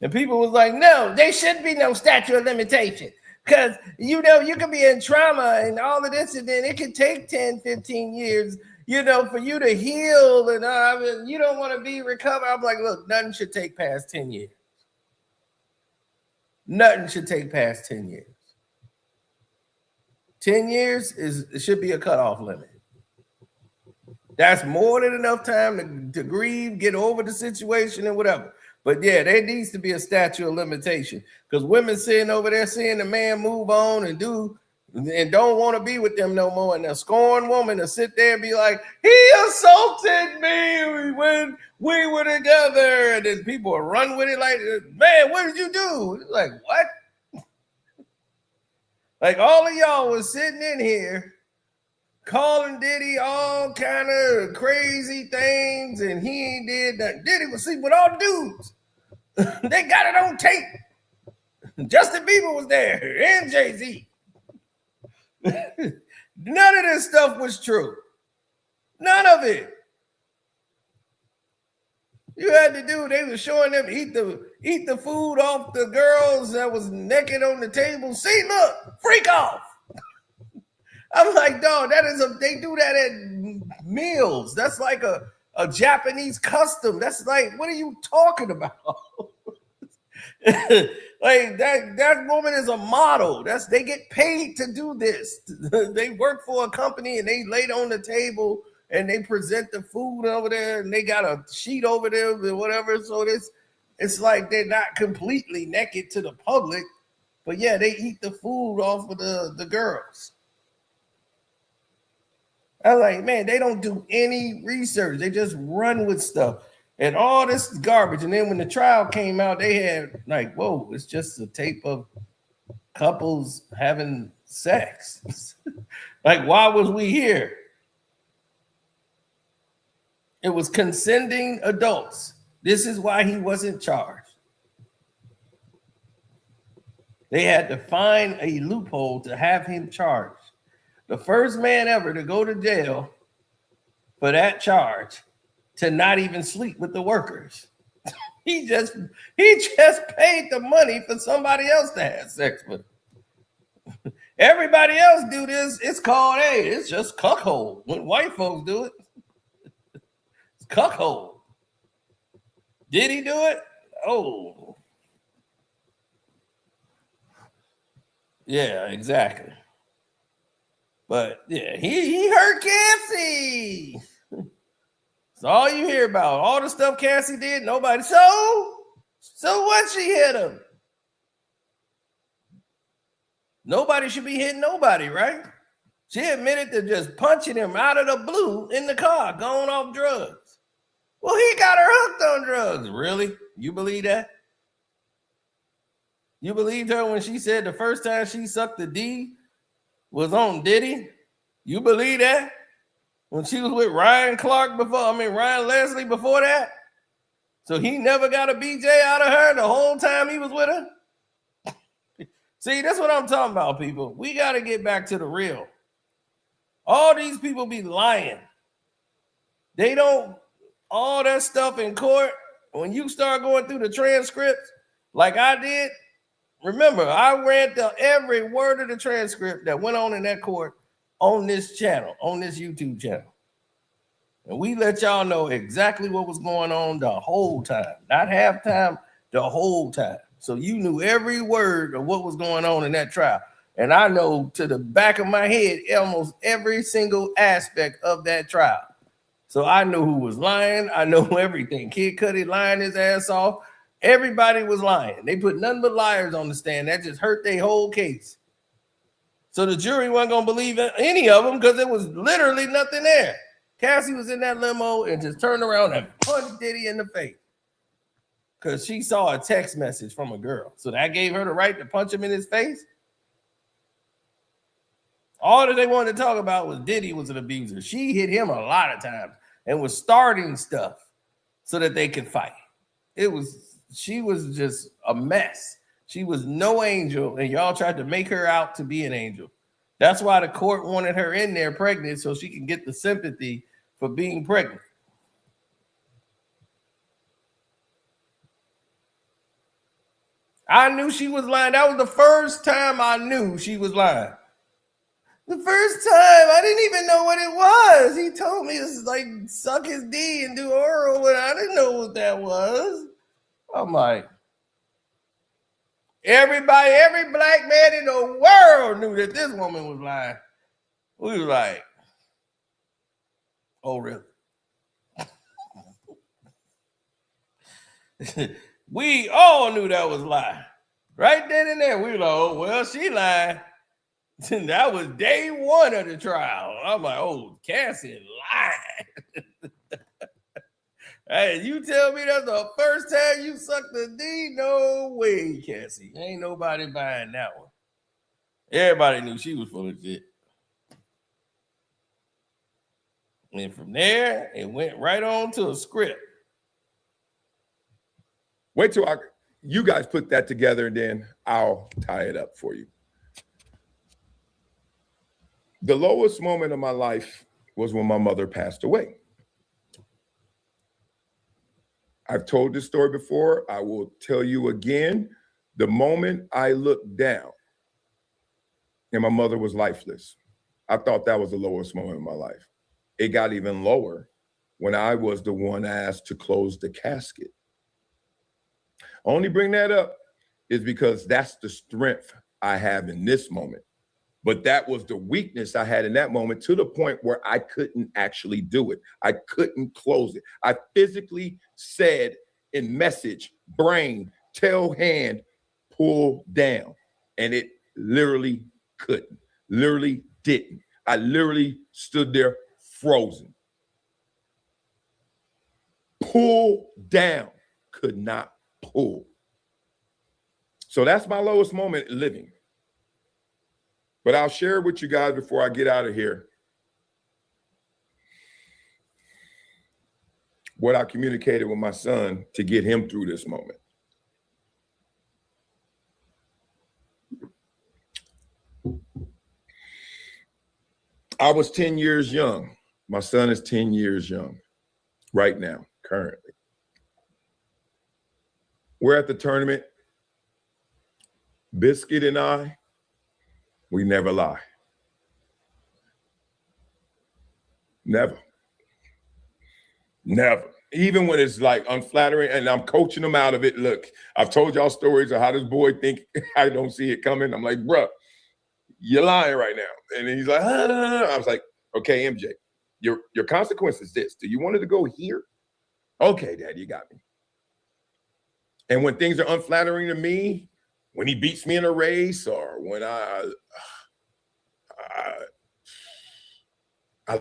And people was like, no, there shouldn't be no statute of limitation. Because, you know, you could be in trauma and all of this, and then it could take 10, 15 years, you know, for you to heal. And you don't want to be recovered. I'm like, look, nothing should take past 10 years. Nothing should take past 10 years. 10 years it should be a cutoff limit. That's more than enough time to grieve, get over the situation and whatever. But yeah, there needs to be a statute of limitation because women sitting over there seeing the man move on and don't want to be with them no more. And a scorned woman to sit there and be like, he assaulted me when we were together. And then people will run with it like, man, what did you do? It's like, what? Like all of y'all was sitting in here calling Diddy all kind of crazy things, and he ain't did that. Diddy was sleeping with all the dudes. They got it on tape. Justin Bieber was there, and Jay-Z. None of this stuff was true. None of it. You had to do, they were showing them eat the food off the girls that was naked on the table. See, look, freak off. I'm like, dog, they do that at meals. That's like a Japanese custom. That's like, what are you talking about? Like that woman is a model. They get paid to do this. They work for a company and they lay it on the table and they present the food over there and they got a sheet over there or whatever. So it's like they're not completely naked to the public, but yeah, they eat the food off of the girls. I'm like, man, they don't do any research. They just run with stuff and all this garbage. And then when the trial came out, they had like, whoa, it's just a tape of couples having sex. Like, why was we here? It was consenting adults. This is why he wasn't charged. They had to find a loophole to have him charged. The first man ever to go to jail for that charge, to not even sleep with the workers. He just paid the money for somebody else to have sex with him. Everybody else do this. It's called, it's just cuckold. When white folks do it, it's cuckold. Did he do it? Oh. Yeah, exactly. But yeah, he hurt Cassie. That's all you hear about. All the stuff Cassie did, nobody. So what, she hit him? Nobody should be hitting nobody, right? She admitted to just punching him out of the blue in the car, going off drugs. Well, he got her hooked on drugs. Really? You believe that? You believed her when she said the first time she sucked the D was on Diddy? You believe that? When she was with Ryan Leslie before that? So he never got a BJ out of her the whole time he was with her? See, that's what I'm talking about, people. We got to get back to the real. All these people be lying. They don't, all that stuff in court, when you start going through the transcripts, like I did, remember, I read every word of the transcript that went on in that court on this channel, on this YouTube channel. And we let y'all know exactly what was going on the whole time, not halftime, the whole time. So you knew every word of what was going on in that trial. And I know to the back of my head almost every single aspect of that trial. So I know who was lying. I know everything. Kid Cudi lying his ass off. Everybody was lying. They put nothing but liars on the stand. That just hurt their whole case. So the jury wasn't going to believe any of them because there was literally nothing there. Cassie was in that limo and just turned around and punched Diddy in the face because she saw a text message from a girl. So that gave her the right to punch him in his face. All that they wanted to talk about was Diddy was an abuser. She hit him a lot of times and was starting stuff so that they could fight. She was just a mess. She was no angel, and y'all tried to make her out to be an angel. That's why the court wanted her in there pregnant so she can get the sympathy for being pregnant. I knew she was lying. That was the first time I knew she was lying. The first time, I didn't even know what it was. He told me it's like suck his D and do oral, and I didn't know what that was. I'm like, every black man in the world knew that this woman was lying. We was like, oh, really? We all knew that was lying. Right then and there, we were like, oh, well, she lied. That was day one of the trial. I'm like, oh, Cassie lied. Hey, you tell me that's the first time you sucked the D? No way, Cassie. Ain't nobody buying that one. Everybody knew she was full of shit. And from there, it went right on to a script. Wait till you guys put that together, and then I'll tie it up for you. The lowest moment of my life was when my mother passed away. I've told this story before. I will tell you again. The moment I looked down and my mother was lifeless, I thought that was the lowest moment of my life. It got even lower when I was the one asked to close the casket. I only bring that up is because that's the strength I have in this moment. But that was the weakness I had in that moment, to the point where I couldn't actually do it. I couldn't close it. I physically said in message, brain, tell hand, pull down. And it literally couldn't, literally didn't. I literally stood there frozen. Pull down, could not pull. So that's my lowest moment living. But I'll share with you guys before I get out of here what I communicated with my son to get him through this moment. I was 10 years young. My son is 10 years young right now, currently. We're at the tournament. Biscuit and I, we never lie. Never. Never. Even when it's like unflattering and I'm coaching them out of it. Look, I've told y'all stories of how this boy think I don't see it coming. I'm like, bruh, you're lying right now. And then he's like, ah. I was like, okay, MJ, your consequence is this. Do you want it to go here? Okay, Dad, you got me. And when things are unflattering to me, when he beats me in a race, or when I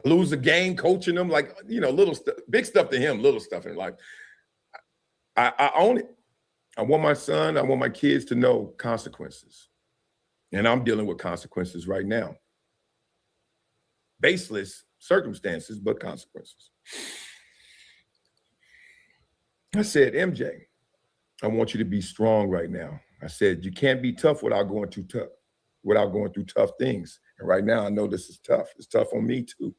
lose a game coaching him, like, you know, little stuff, big stuff to him, little stuff in life. I own it. I want my son, I want my kids to know consequences. And I'm dealing with consequences right now. Baseless circumstances, but consequences. I said, MJ, I want you to be strong right now. I said, you can't be tough without going through tough things. And right now, I know this is tough. It's tough on me too.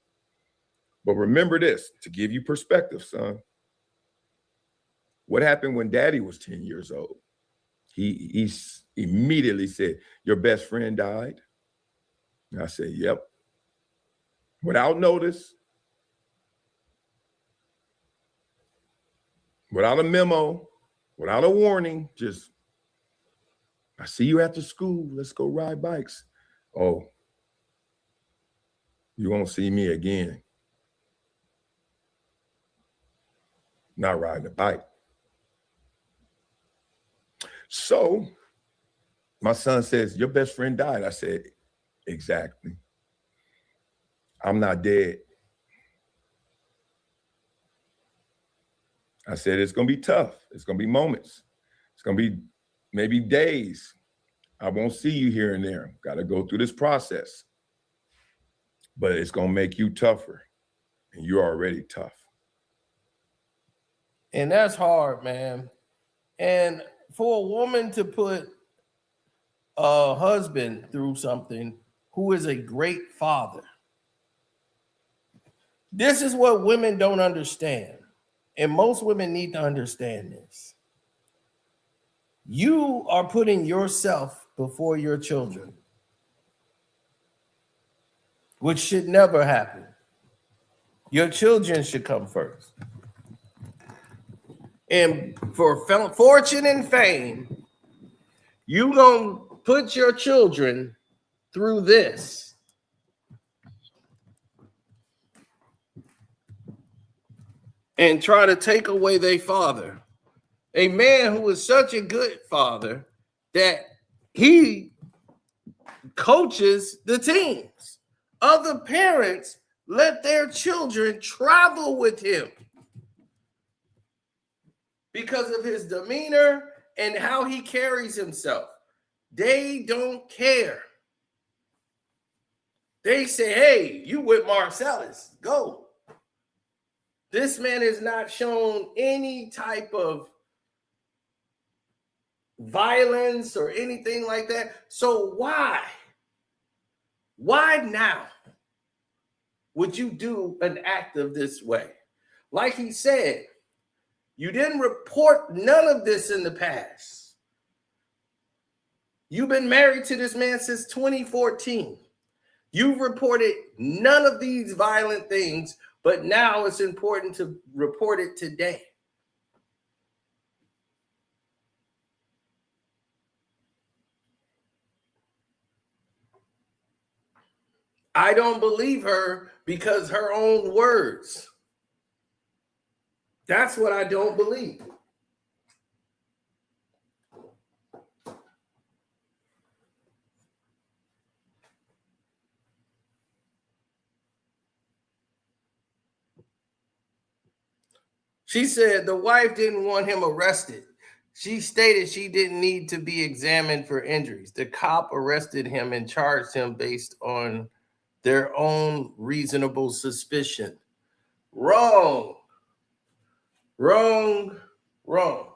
But remember this, to give you perspective, son. What happened when daddy was 10 years old? He immediately said, your best friend died? And I said, yep. Without notice, without a memo, without a warning, just, I see you after school. Let's go ride bikes. Oh, you won't see me again. Not riding a bike. So my son says, your best friend died. I said, exactly. I'm not dead. I said, it's going to be tough. It's going to be moments. It's going to be maybe days. I won't see you here and there. Got to go through this process. But it's going to make you tougher. And you're already tough. And that's hard, man. And for a woman to put a husband through something who is a great father, this is what women don't understand. And most women need to understand this. You are putting yourself before your children, which should never happen. Your children should come first. And for fortune and fame, you gonna put your children through this. And try to take away their father. A man who is such a good father that he coaches the teams. Other parents let their children travel with him because of his demeanor and how he carries himself. They don't care. They say, hey, you with Marcellus, go. This man has not shown any type of violence or anything like that. So why now would you do an act of this way? Like he said, you didn't report none of this in the past. You've been married to this man since 2014. You've reported none of these violent things, but now it's important to report it today. I don't believe her because her own words. That's what I don't believe. She said the wife didn't want him arrested. She stated she didn't need to be examined for injuries. The cop arrested him and charged him based on their own reasonable suspicion. Wrong. Wrong. Wrong.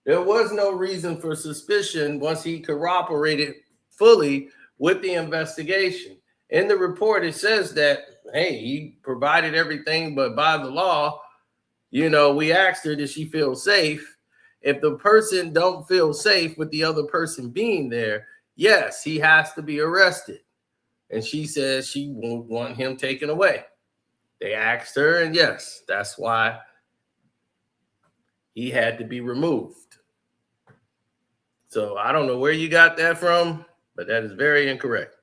There was no reason for suspicion once he cooperated fully with the investigation. In the report, it says that, hey, he provided everything, but by the law, we asked her, did she feel safe? If the person don't feel safe with the other person being there, yes, he has to be arrested. And she says she won't want him taken away. They asked her, and yes, that's why he had to be removed. So I don't know where you got that from, but that is very incorrect.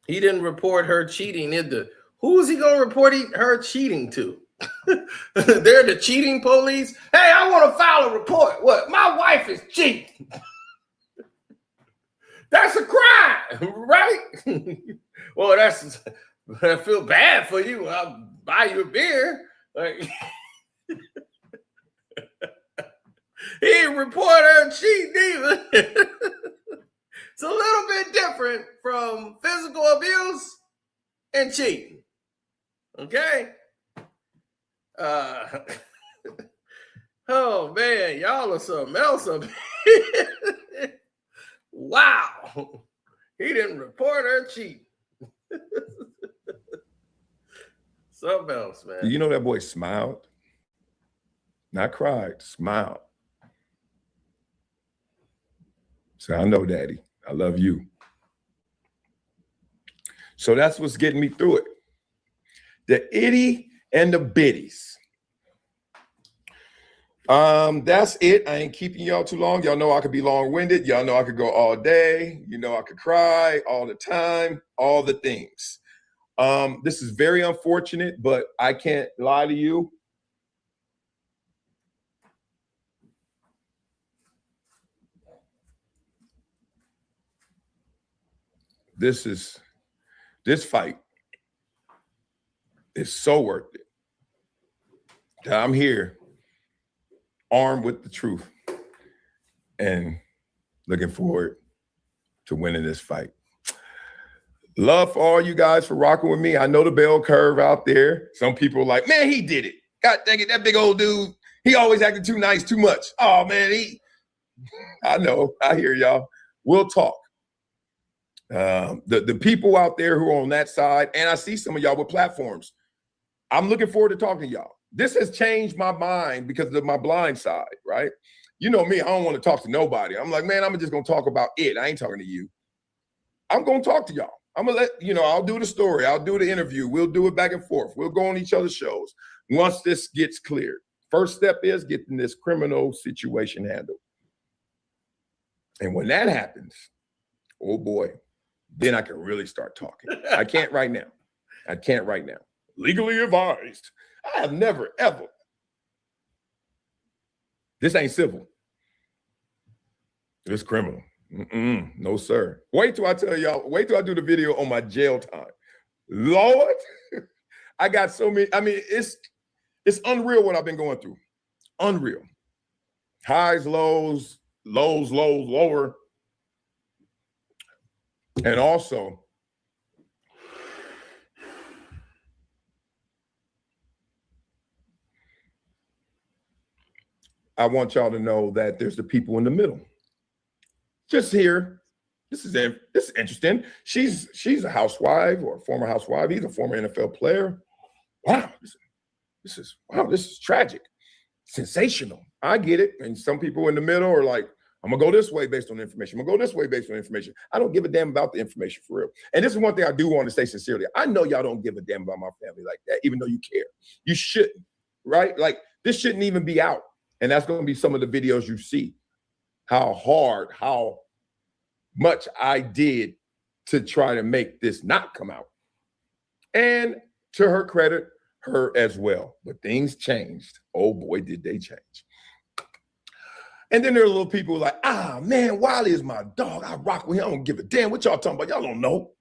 He didn't report her cheating either. Who is he going to report her cheating to? They're the cheating police. Hey, I want to file a report. What? My wife is cheating. That's a crime, right? Well, I feel bad for you. I'll buy you a beer. Like, he didn't report her cheating either. It's a little bit different from physical abuse and cheating. Okay? something else up here. Wow. He didn't report her cheating. Something else, man. You know that boy smiled? Not cried, smiled. So I know, Daddy, I love you. So that's what's getting me through it. The itty and the bitties. That's it. I ain't keeping y'all too long. Y'all know I could be long-winded. Y'all know I could go all day. You know I could cry all the time, all the things. This is very unfortunate, but I can't lie to you. This fight is so worth it. That I'm here armed with the truth and looking forward to winning this fight. Love for all you guys for rocking with me. I know the bell curve out there. Some people are like, man, he did it. God dang it, that big old dude, he always acted too nice, too much. Oh, man, I know. I hear y'all. We'll talk. The people out there who are on that side, and I see some of y'all with platforms. I'm looking forward to talking to y'all. This has changed my mind because of my blind side, right? You know me, I don't want to talk to nobody. I'm like, man, I'm just going to talk about it. I ain't talking to you. I'm going to talk to y'all. I'm going to let, I'll do the story. I'll do the interview. We'll do it back and forth. We'll go on each other's shows once this gets cleared. First step is getting this criminal situation handled. And when that happens, oh boy, then I can really start talking. I can't right now. Legally advised. I have never, ever. This ain't civil. It's criminal. No, sir. Wait till I tell y'all, wait till I do the video on my jail time. Lord, I got so many. I mean, it's unreal what I've been going through. Unreal. Highs, lows, lower. And also, I want y'all to know that there's the people in the middle. Just here. This is interesting. She's a housewife or a former housewife. He's a former NFL player. Wow, this is tragic. Sensational. I get it. And some people in the middle are like, I'm gonna go this way based on information. I'm gonna go this way based on information. I don't give a damn about the information for real. And this is one thing I do want to say sincerely. I know y'all don't give a damn about my family like that, even though you care. You shouldn't, right? Like this shouldn't even be out. And that's going to be some of the videos you see. How much I did to try to make this not come out. And to her credit, her as well. But things changed. Oh boy, did they change. And then there are little people like, man, Wiley is my dog. I rock with him. I don't give a damn what y'all talking about. Y'all don't know.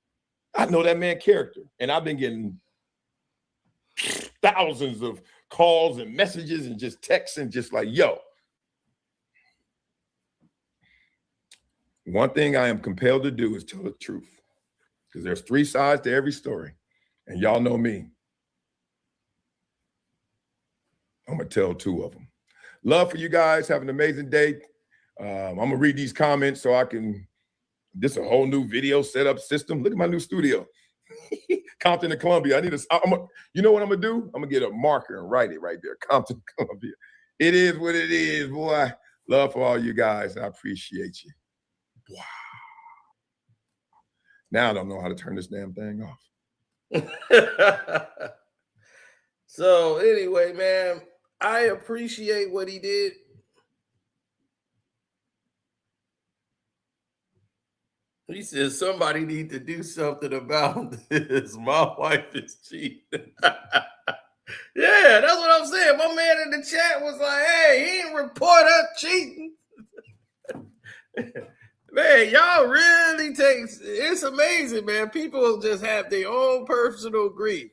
I know that man character. And I've been getting thousands of calls and messages and just texts and just like, yo. One thing I am compelled to do is tell the truth. Because there's three sides to every story. And y'all know me. I'm going to tell two of them. Love for you guys. Have an amazing day. I'm going to read these comments so I can, this is a whole new video setup system. Look at my new studio. Compton and Columbia. You know what I'm going to do? I'm going to get a marker and write it right there. Compton, Columbia. It is what it is, boy. Love for all you guys. I appreciate you. Wow. Now I don't know how to turn this damn thing off. So anyway, man, I appreciate what he did. He says somebody need to do something about this. My wife is cheating. Yeah, that's what I'm saying. My man in the chat was like, hey, he didn't report her cheating. Man, y'all really it's amazing, man. People just have their own personal grievance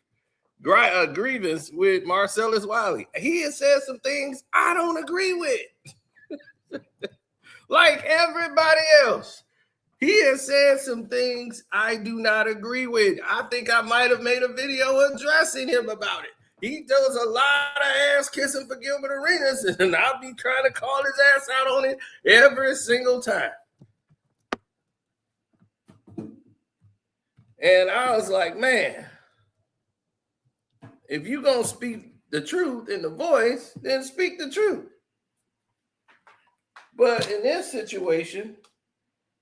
with Marcellus WIley. He has said some things I don't agree with. Like everybody else. He has said some things I do not agree with. I think I might have made a video addressing him about it. He does a lot of ass kissing for Gilbert Arenas, and I'll be trying to call his ass out on it every single time. And I was like, man, if you're going to speak the truth in the voice, then speak the truth. But in this situation,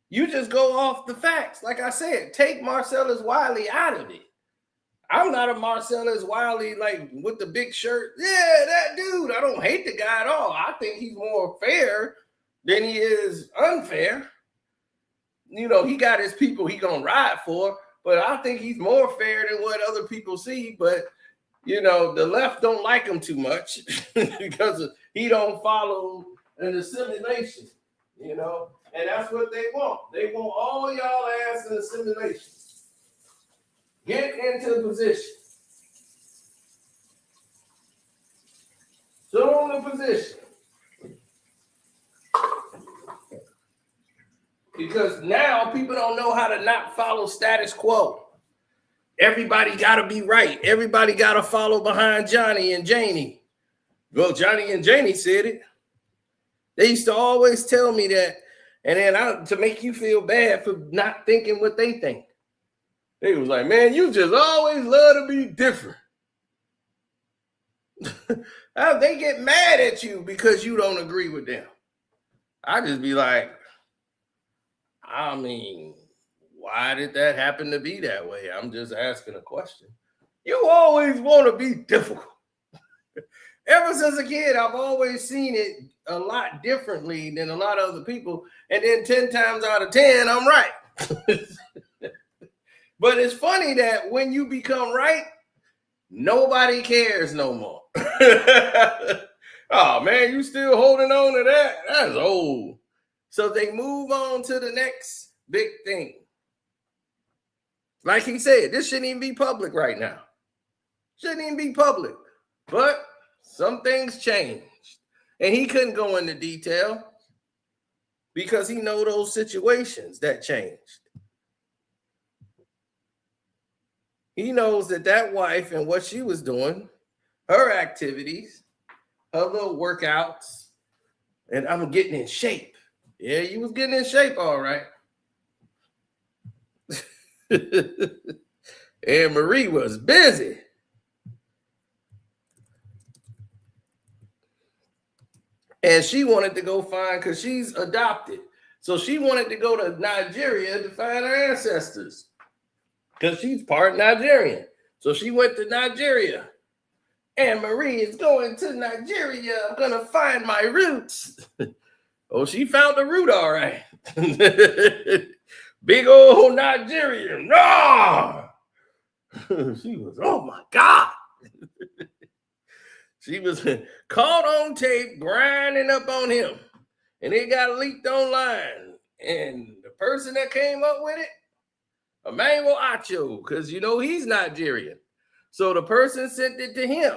you just go off the facts. Like I said, take Marcellus WIley out of it. I'm not a Marcellus WIley, like with the big shirt. Yeah, that dude. I don't hate the guy at all. I think he's more fair than he is unfair. You know, he got his people he gonna ride for, but I think he's more fair than what other people see. But you know, the left don't like him too much because he don't follow an assimilation. You know, and that's what they want. They want all y'all ass in assimilation. Get into position. Show them the position. Because now people don't know how to not follow status quo. Everybody got to be right. Everybody got to follow behind Johnny and Janie. Well, Johnny and Janie said it. They used to always tell me that, and then to make you feel bad for not thinking what they think. They was like, man, you just always love to be different. They get mad at you because you don't agree with them. I just be like, I mean, why did that happen to be that way? I'm just asking a question. You always want to be difficult. Ever since a kid, I've always seen it a lot differently than a lot of other people. And then 10 times out of 10, I'm right. But it's funny that when you become right, nobody cares no more. Oh, man, you still holding on to that? That's old. So they move on to the next big thing. Like he said, this shouldn't even be public right now. Shouldn't even be public. But some things changed. And he couldn't go into detail because he know those situations that changed. He knows that wife and what she was doing, her activities, her little workouts, and I'm getting in shape. Yeah, you was getting in shape, all right. And Marie was busy. And she wanted to go find, because she's adopted. So she wanted to go to Nigeria to find her ancestors. Because she's part Nigerian. So she went to Nigeria. And Marie is going to Nigeria. I'm going to find my roots. Oh, she found the root, all right. Big old Nigerian. Rawr! She was, oh, my God. She was caught on tape grinding up on him. And it got leaked online. And the person that came up with it, Emmanuel Acho, because you know he's Nigerian. So the person sent it to him.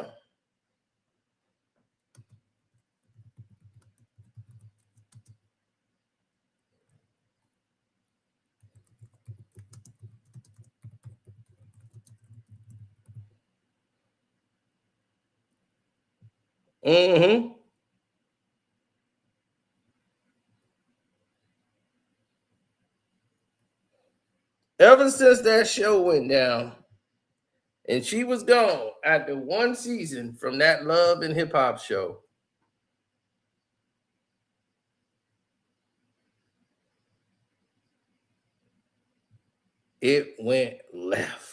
Mm-hmm. Ever since that show went down and she was gone after one season from that Love and Hip Hop show, it went left.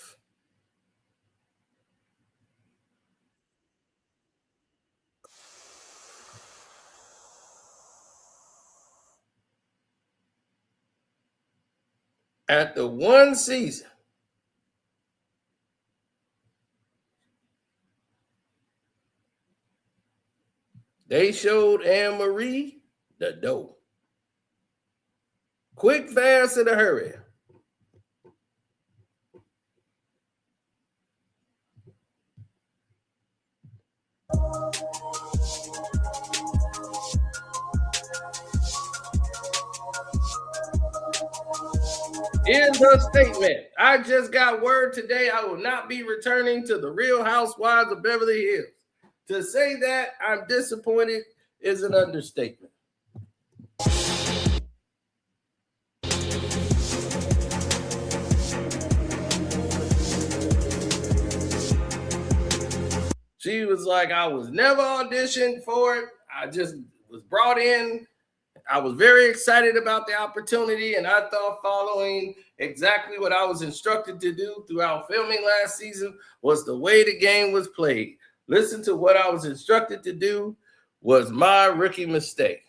After one season, they showed Anne Marie the dope. Quick, fast, in a hurry. Here's her statement. I just got word today I will not be returning to the Real Housewives of Beverly Hills. To say that I'm disappointed is an understatement. She was like, I was never auditioned for it. I just was brought in. I was very excited about the opportunity, and I thought following exactly what I was instructed to do throughout filming last season was the way the game was played. Listen to what I was instructed to do was my rookie mistake.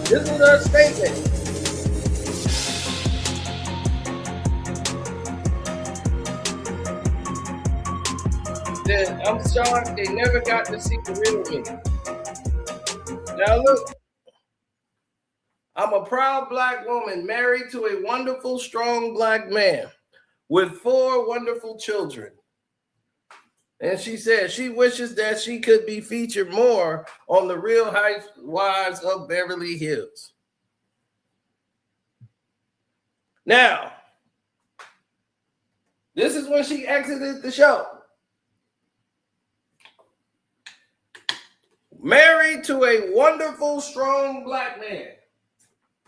This is her statement. I'm sorry they never got to see the real me. Now look, I'm a proud Black woman married to a wonderful, strong Black man with 4 wonderful children. And she said she wishes that she could be featured more on the Real Housewives of Beverly Hills. Now, this is when she exited the show. Married to a wonderful, strong Black man.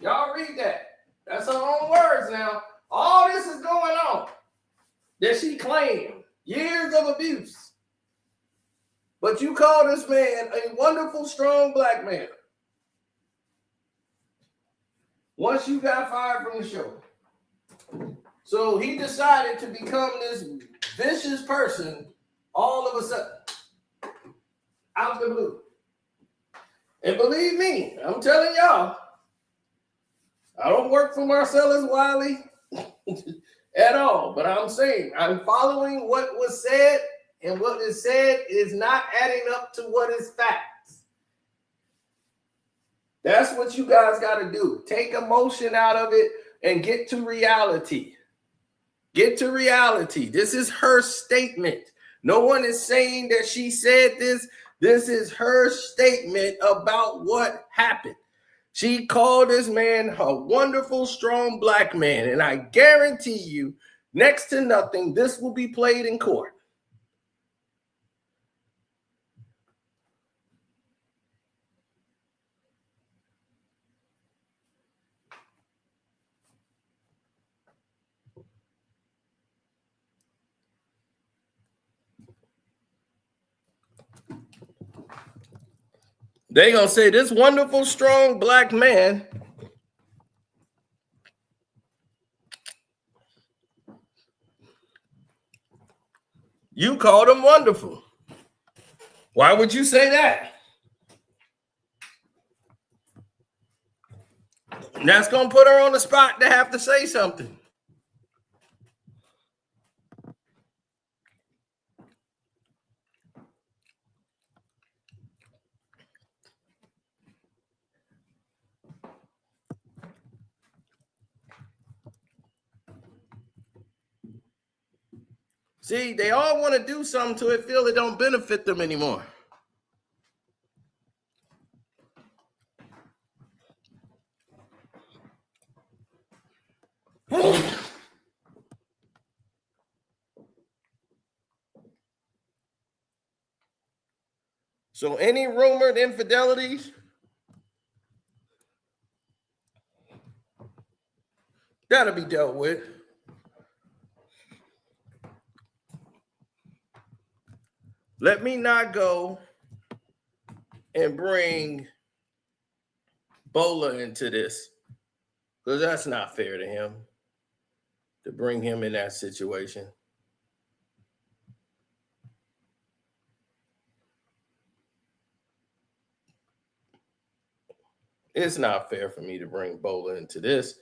Y'all read that. That's her own words now. All this is going on that she claimed. Years of abuse. But you call this man a wonderful, strong Black man. Once you got fired from the show. So he decided to become this vicious person all of a sudden. Out the blue. And believe me, I'm telling y'all, I don't work for Marcellus WIley at all, but I'm saying I'm following what was said, and what is said is not adding up to what is facts. That's what you guys got to do. Take emotion out of it and get to reality. Get to reality. This is her statement. No one is saying that she said this. This is her statement about what happened. She called this man a wonderful, strong Black man. And I guarantee you, next to nothing, this will be played in court. They're going to say this wonderful, strong Black man you called him wonderful. Why would you say that? And that's going to put her on the spot to have to say something. See, they all want to do something to it, feel it don't benefit them anymore. So any rumored infidelities, that'll be dealt with. Let me not go and bring Bola into this, because that's not fair to him to bring him in that situation. It's not fair for me to bring Bola into this.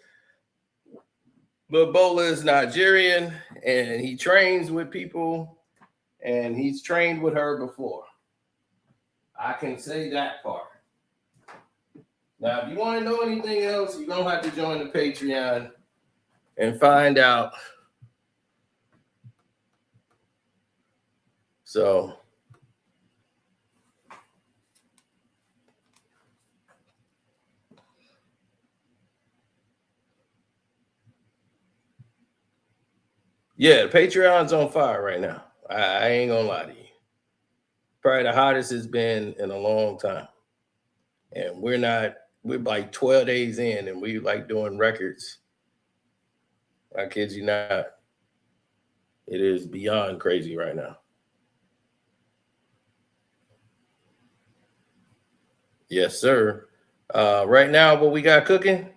But Bola is Nigerian, and he trains with people, and he's trained with her before. I can say that part. Now, if you want to know anything else, you're going to have to join the Patreon and find out. So, Yeah, the Patreon's on fire right now. I ain't gonna lie to you. Probably the hottest it's been in a long time. And we're like 12 days in and we like doing records. I kid you not. It is beyond crazy right now. Yes, sir. Right now, what we got cooking?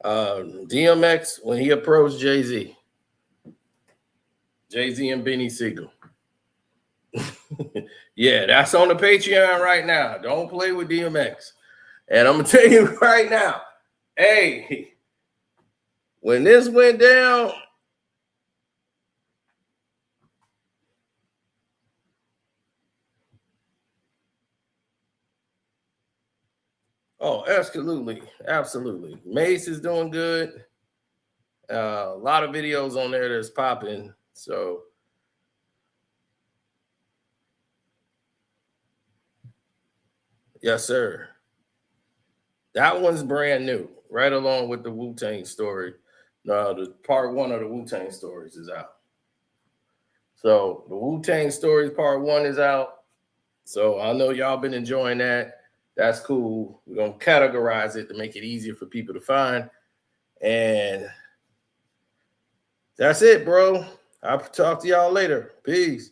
DMX, when he approached Jay-Z. Jay-Z and Benny Siegel. Yeah, that's on the Patreon right now. Don't play with DMX. And I'm going to tell you right now, hey, when this went down, oh, absolutely. Absolutely. Mace is doing good. A lot of videos on there that's popping. So, yes, sir. That one's brand new, right along with the Wu-Tang story. The part 1 of the Wu-Tang stories is out. So the Wu-Tang stories part 1 is out. So I know y'all been enjoying that. That's cool. We're going to categorize it to make it easier for people to find. And that's it, bro. I'll talk to y'all later. Peace.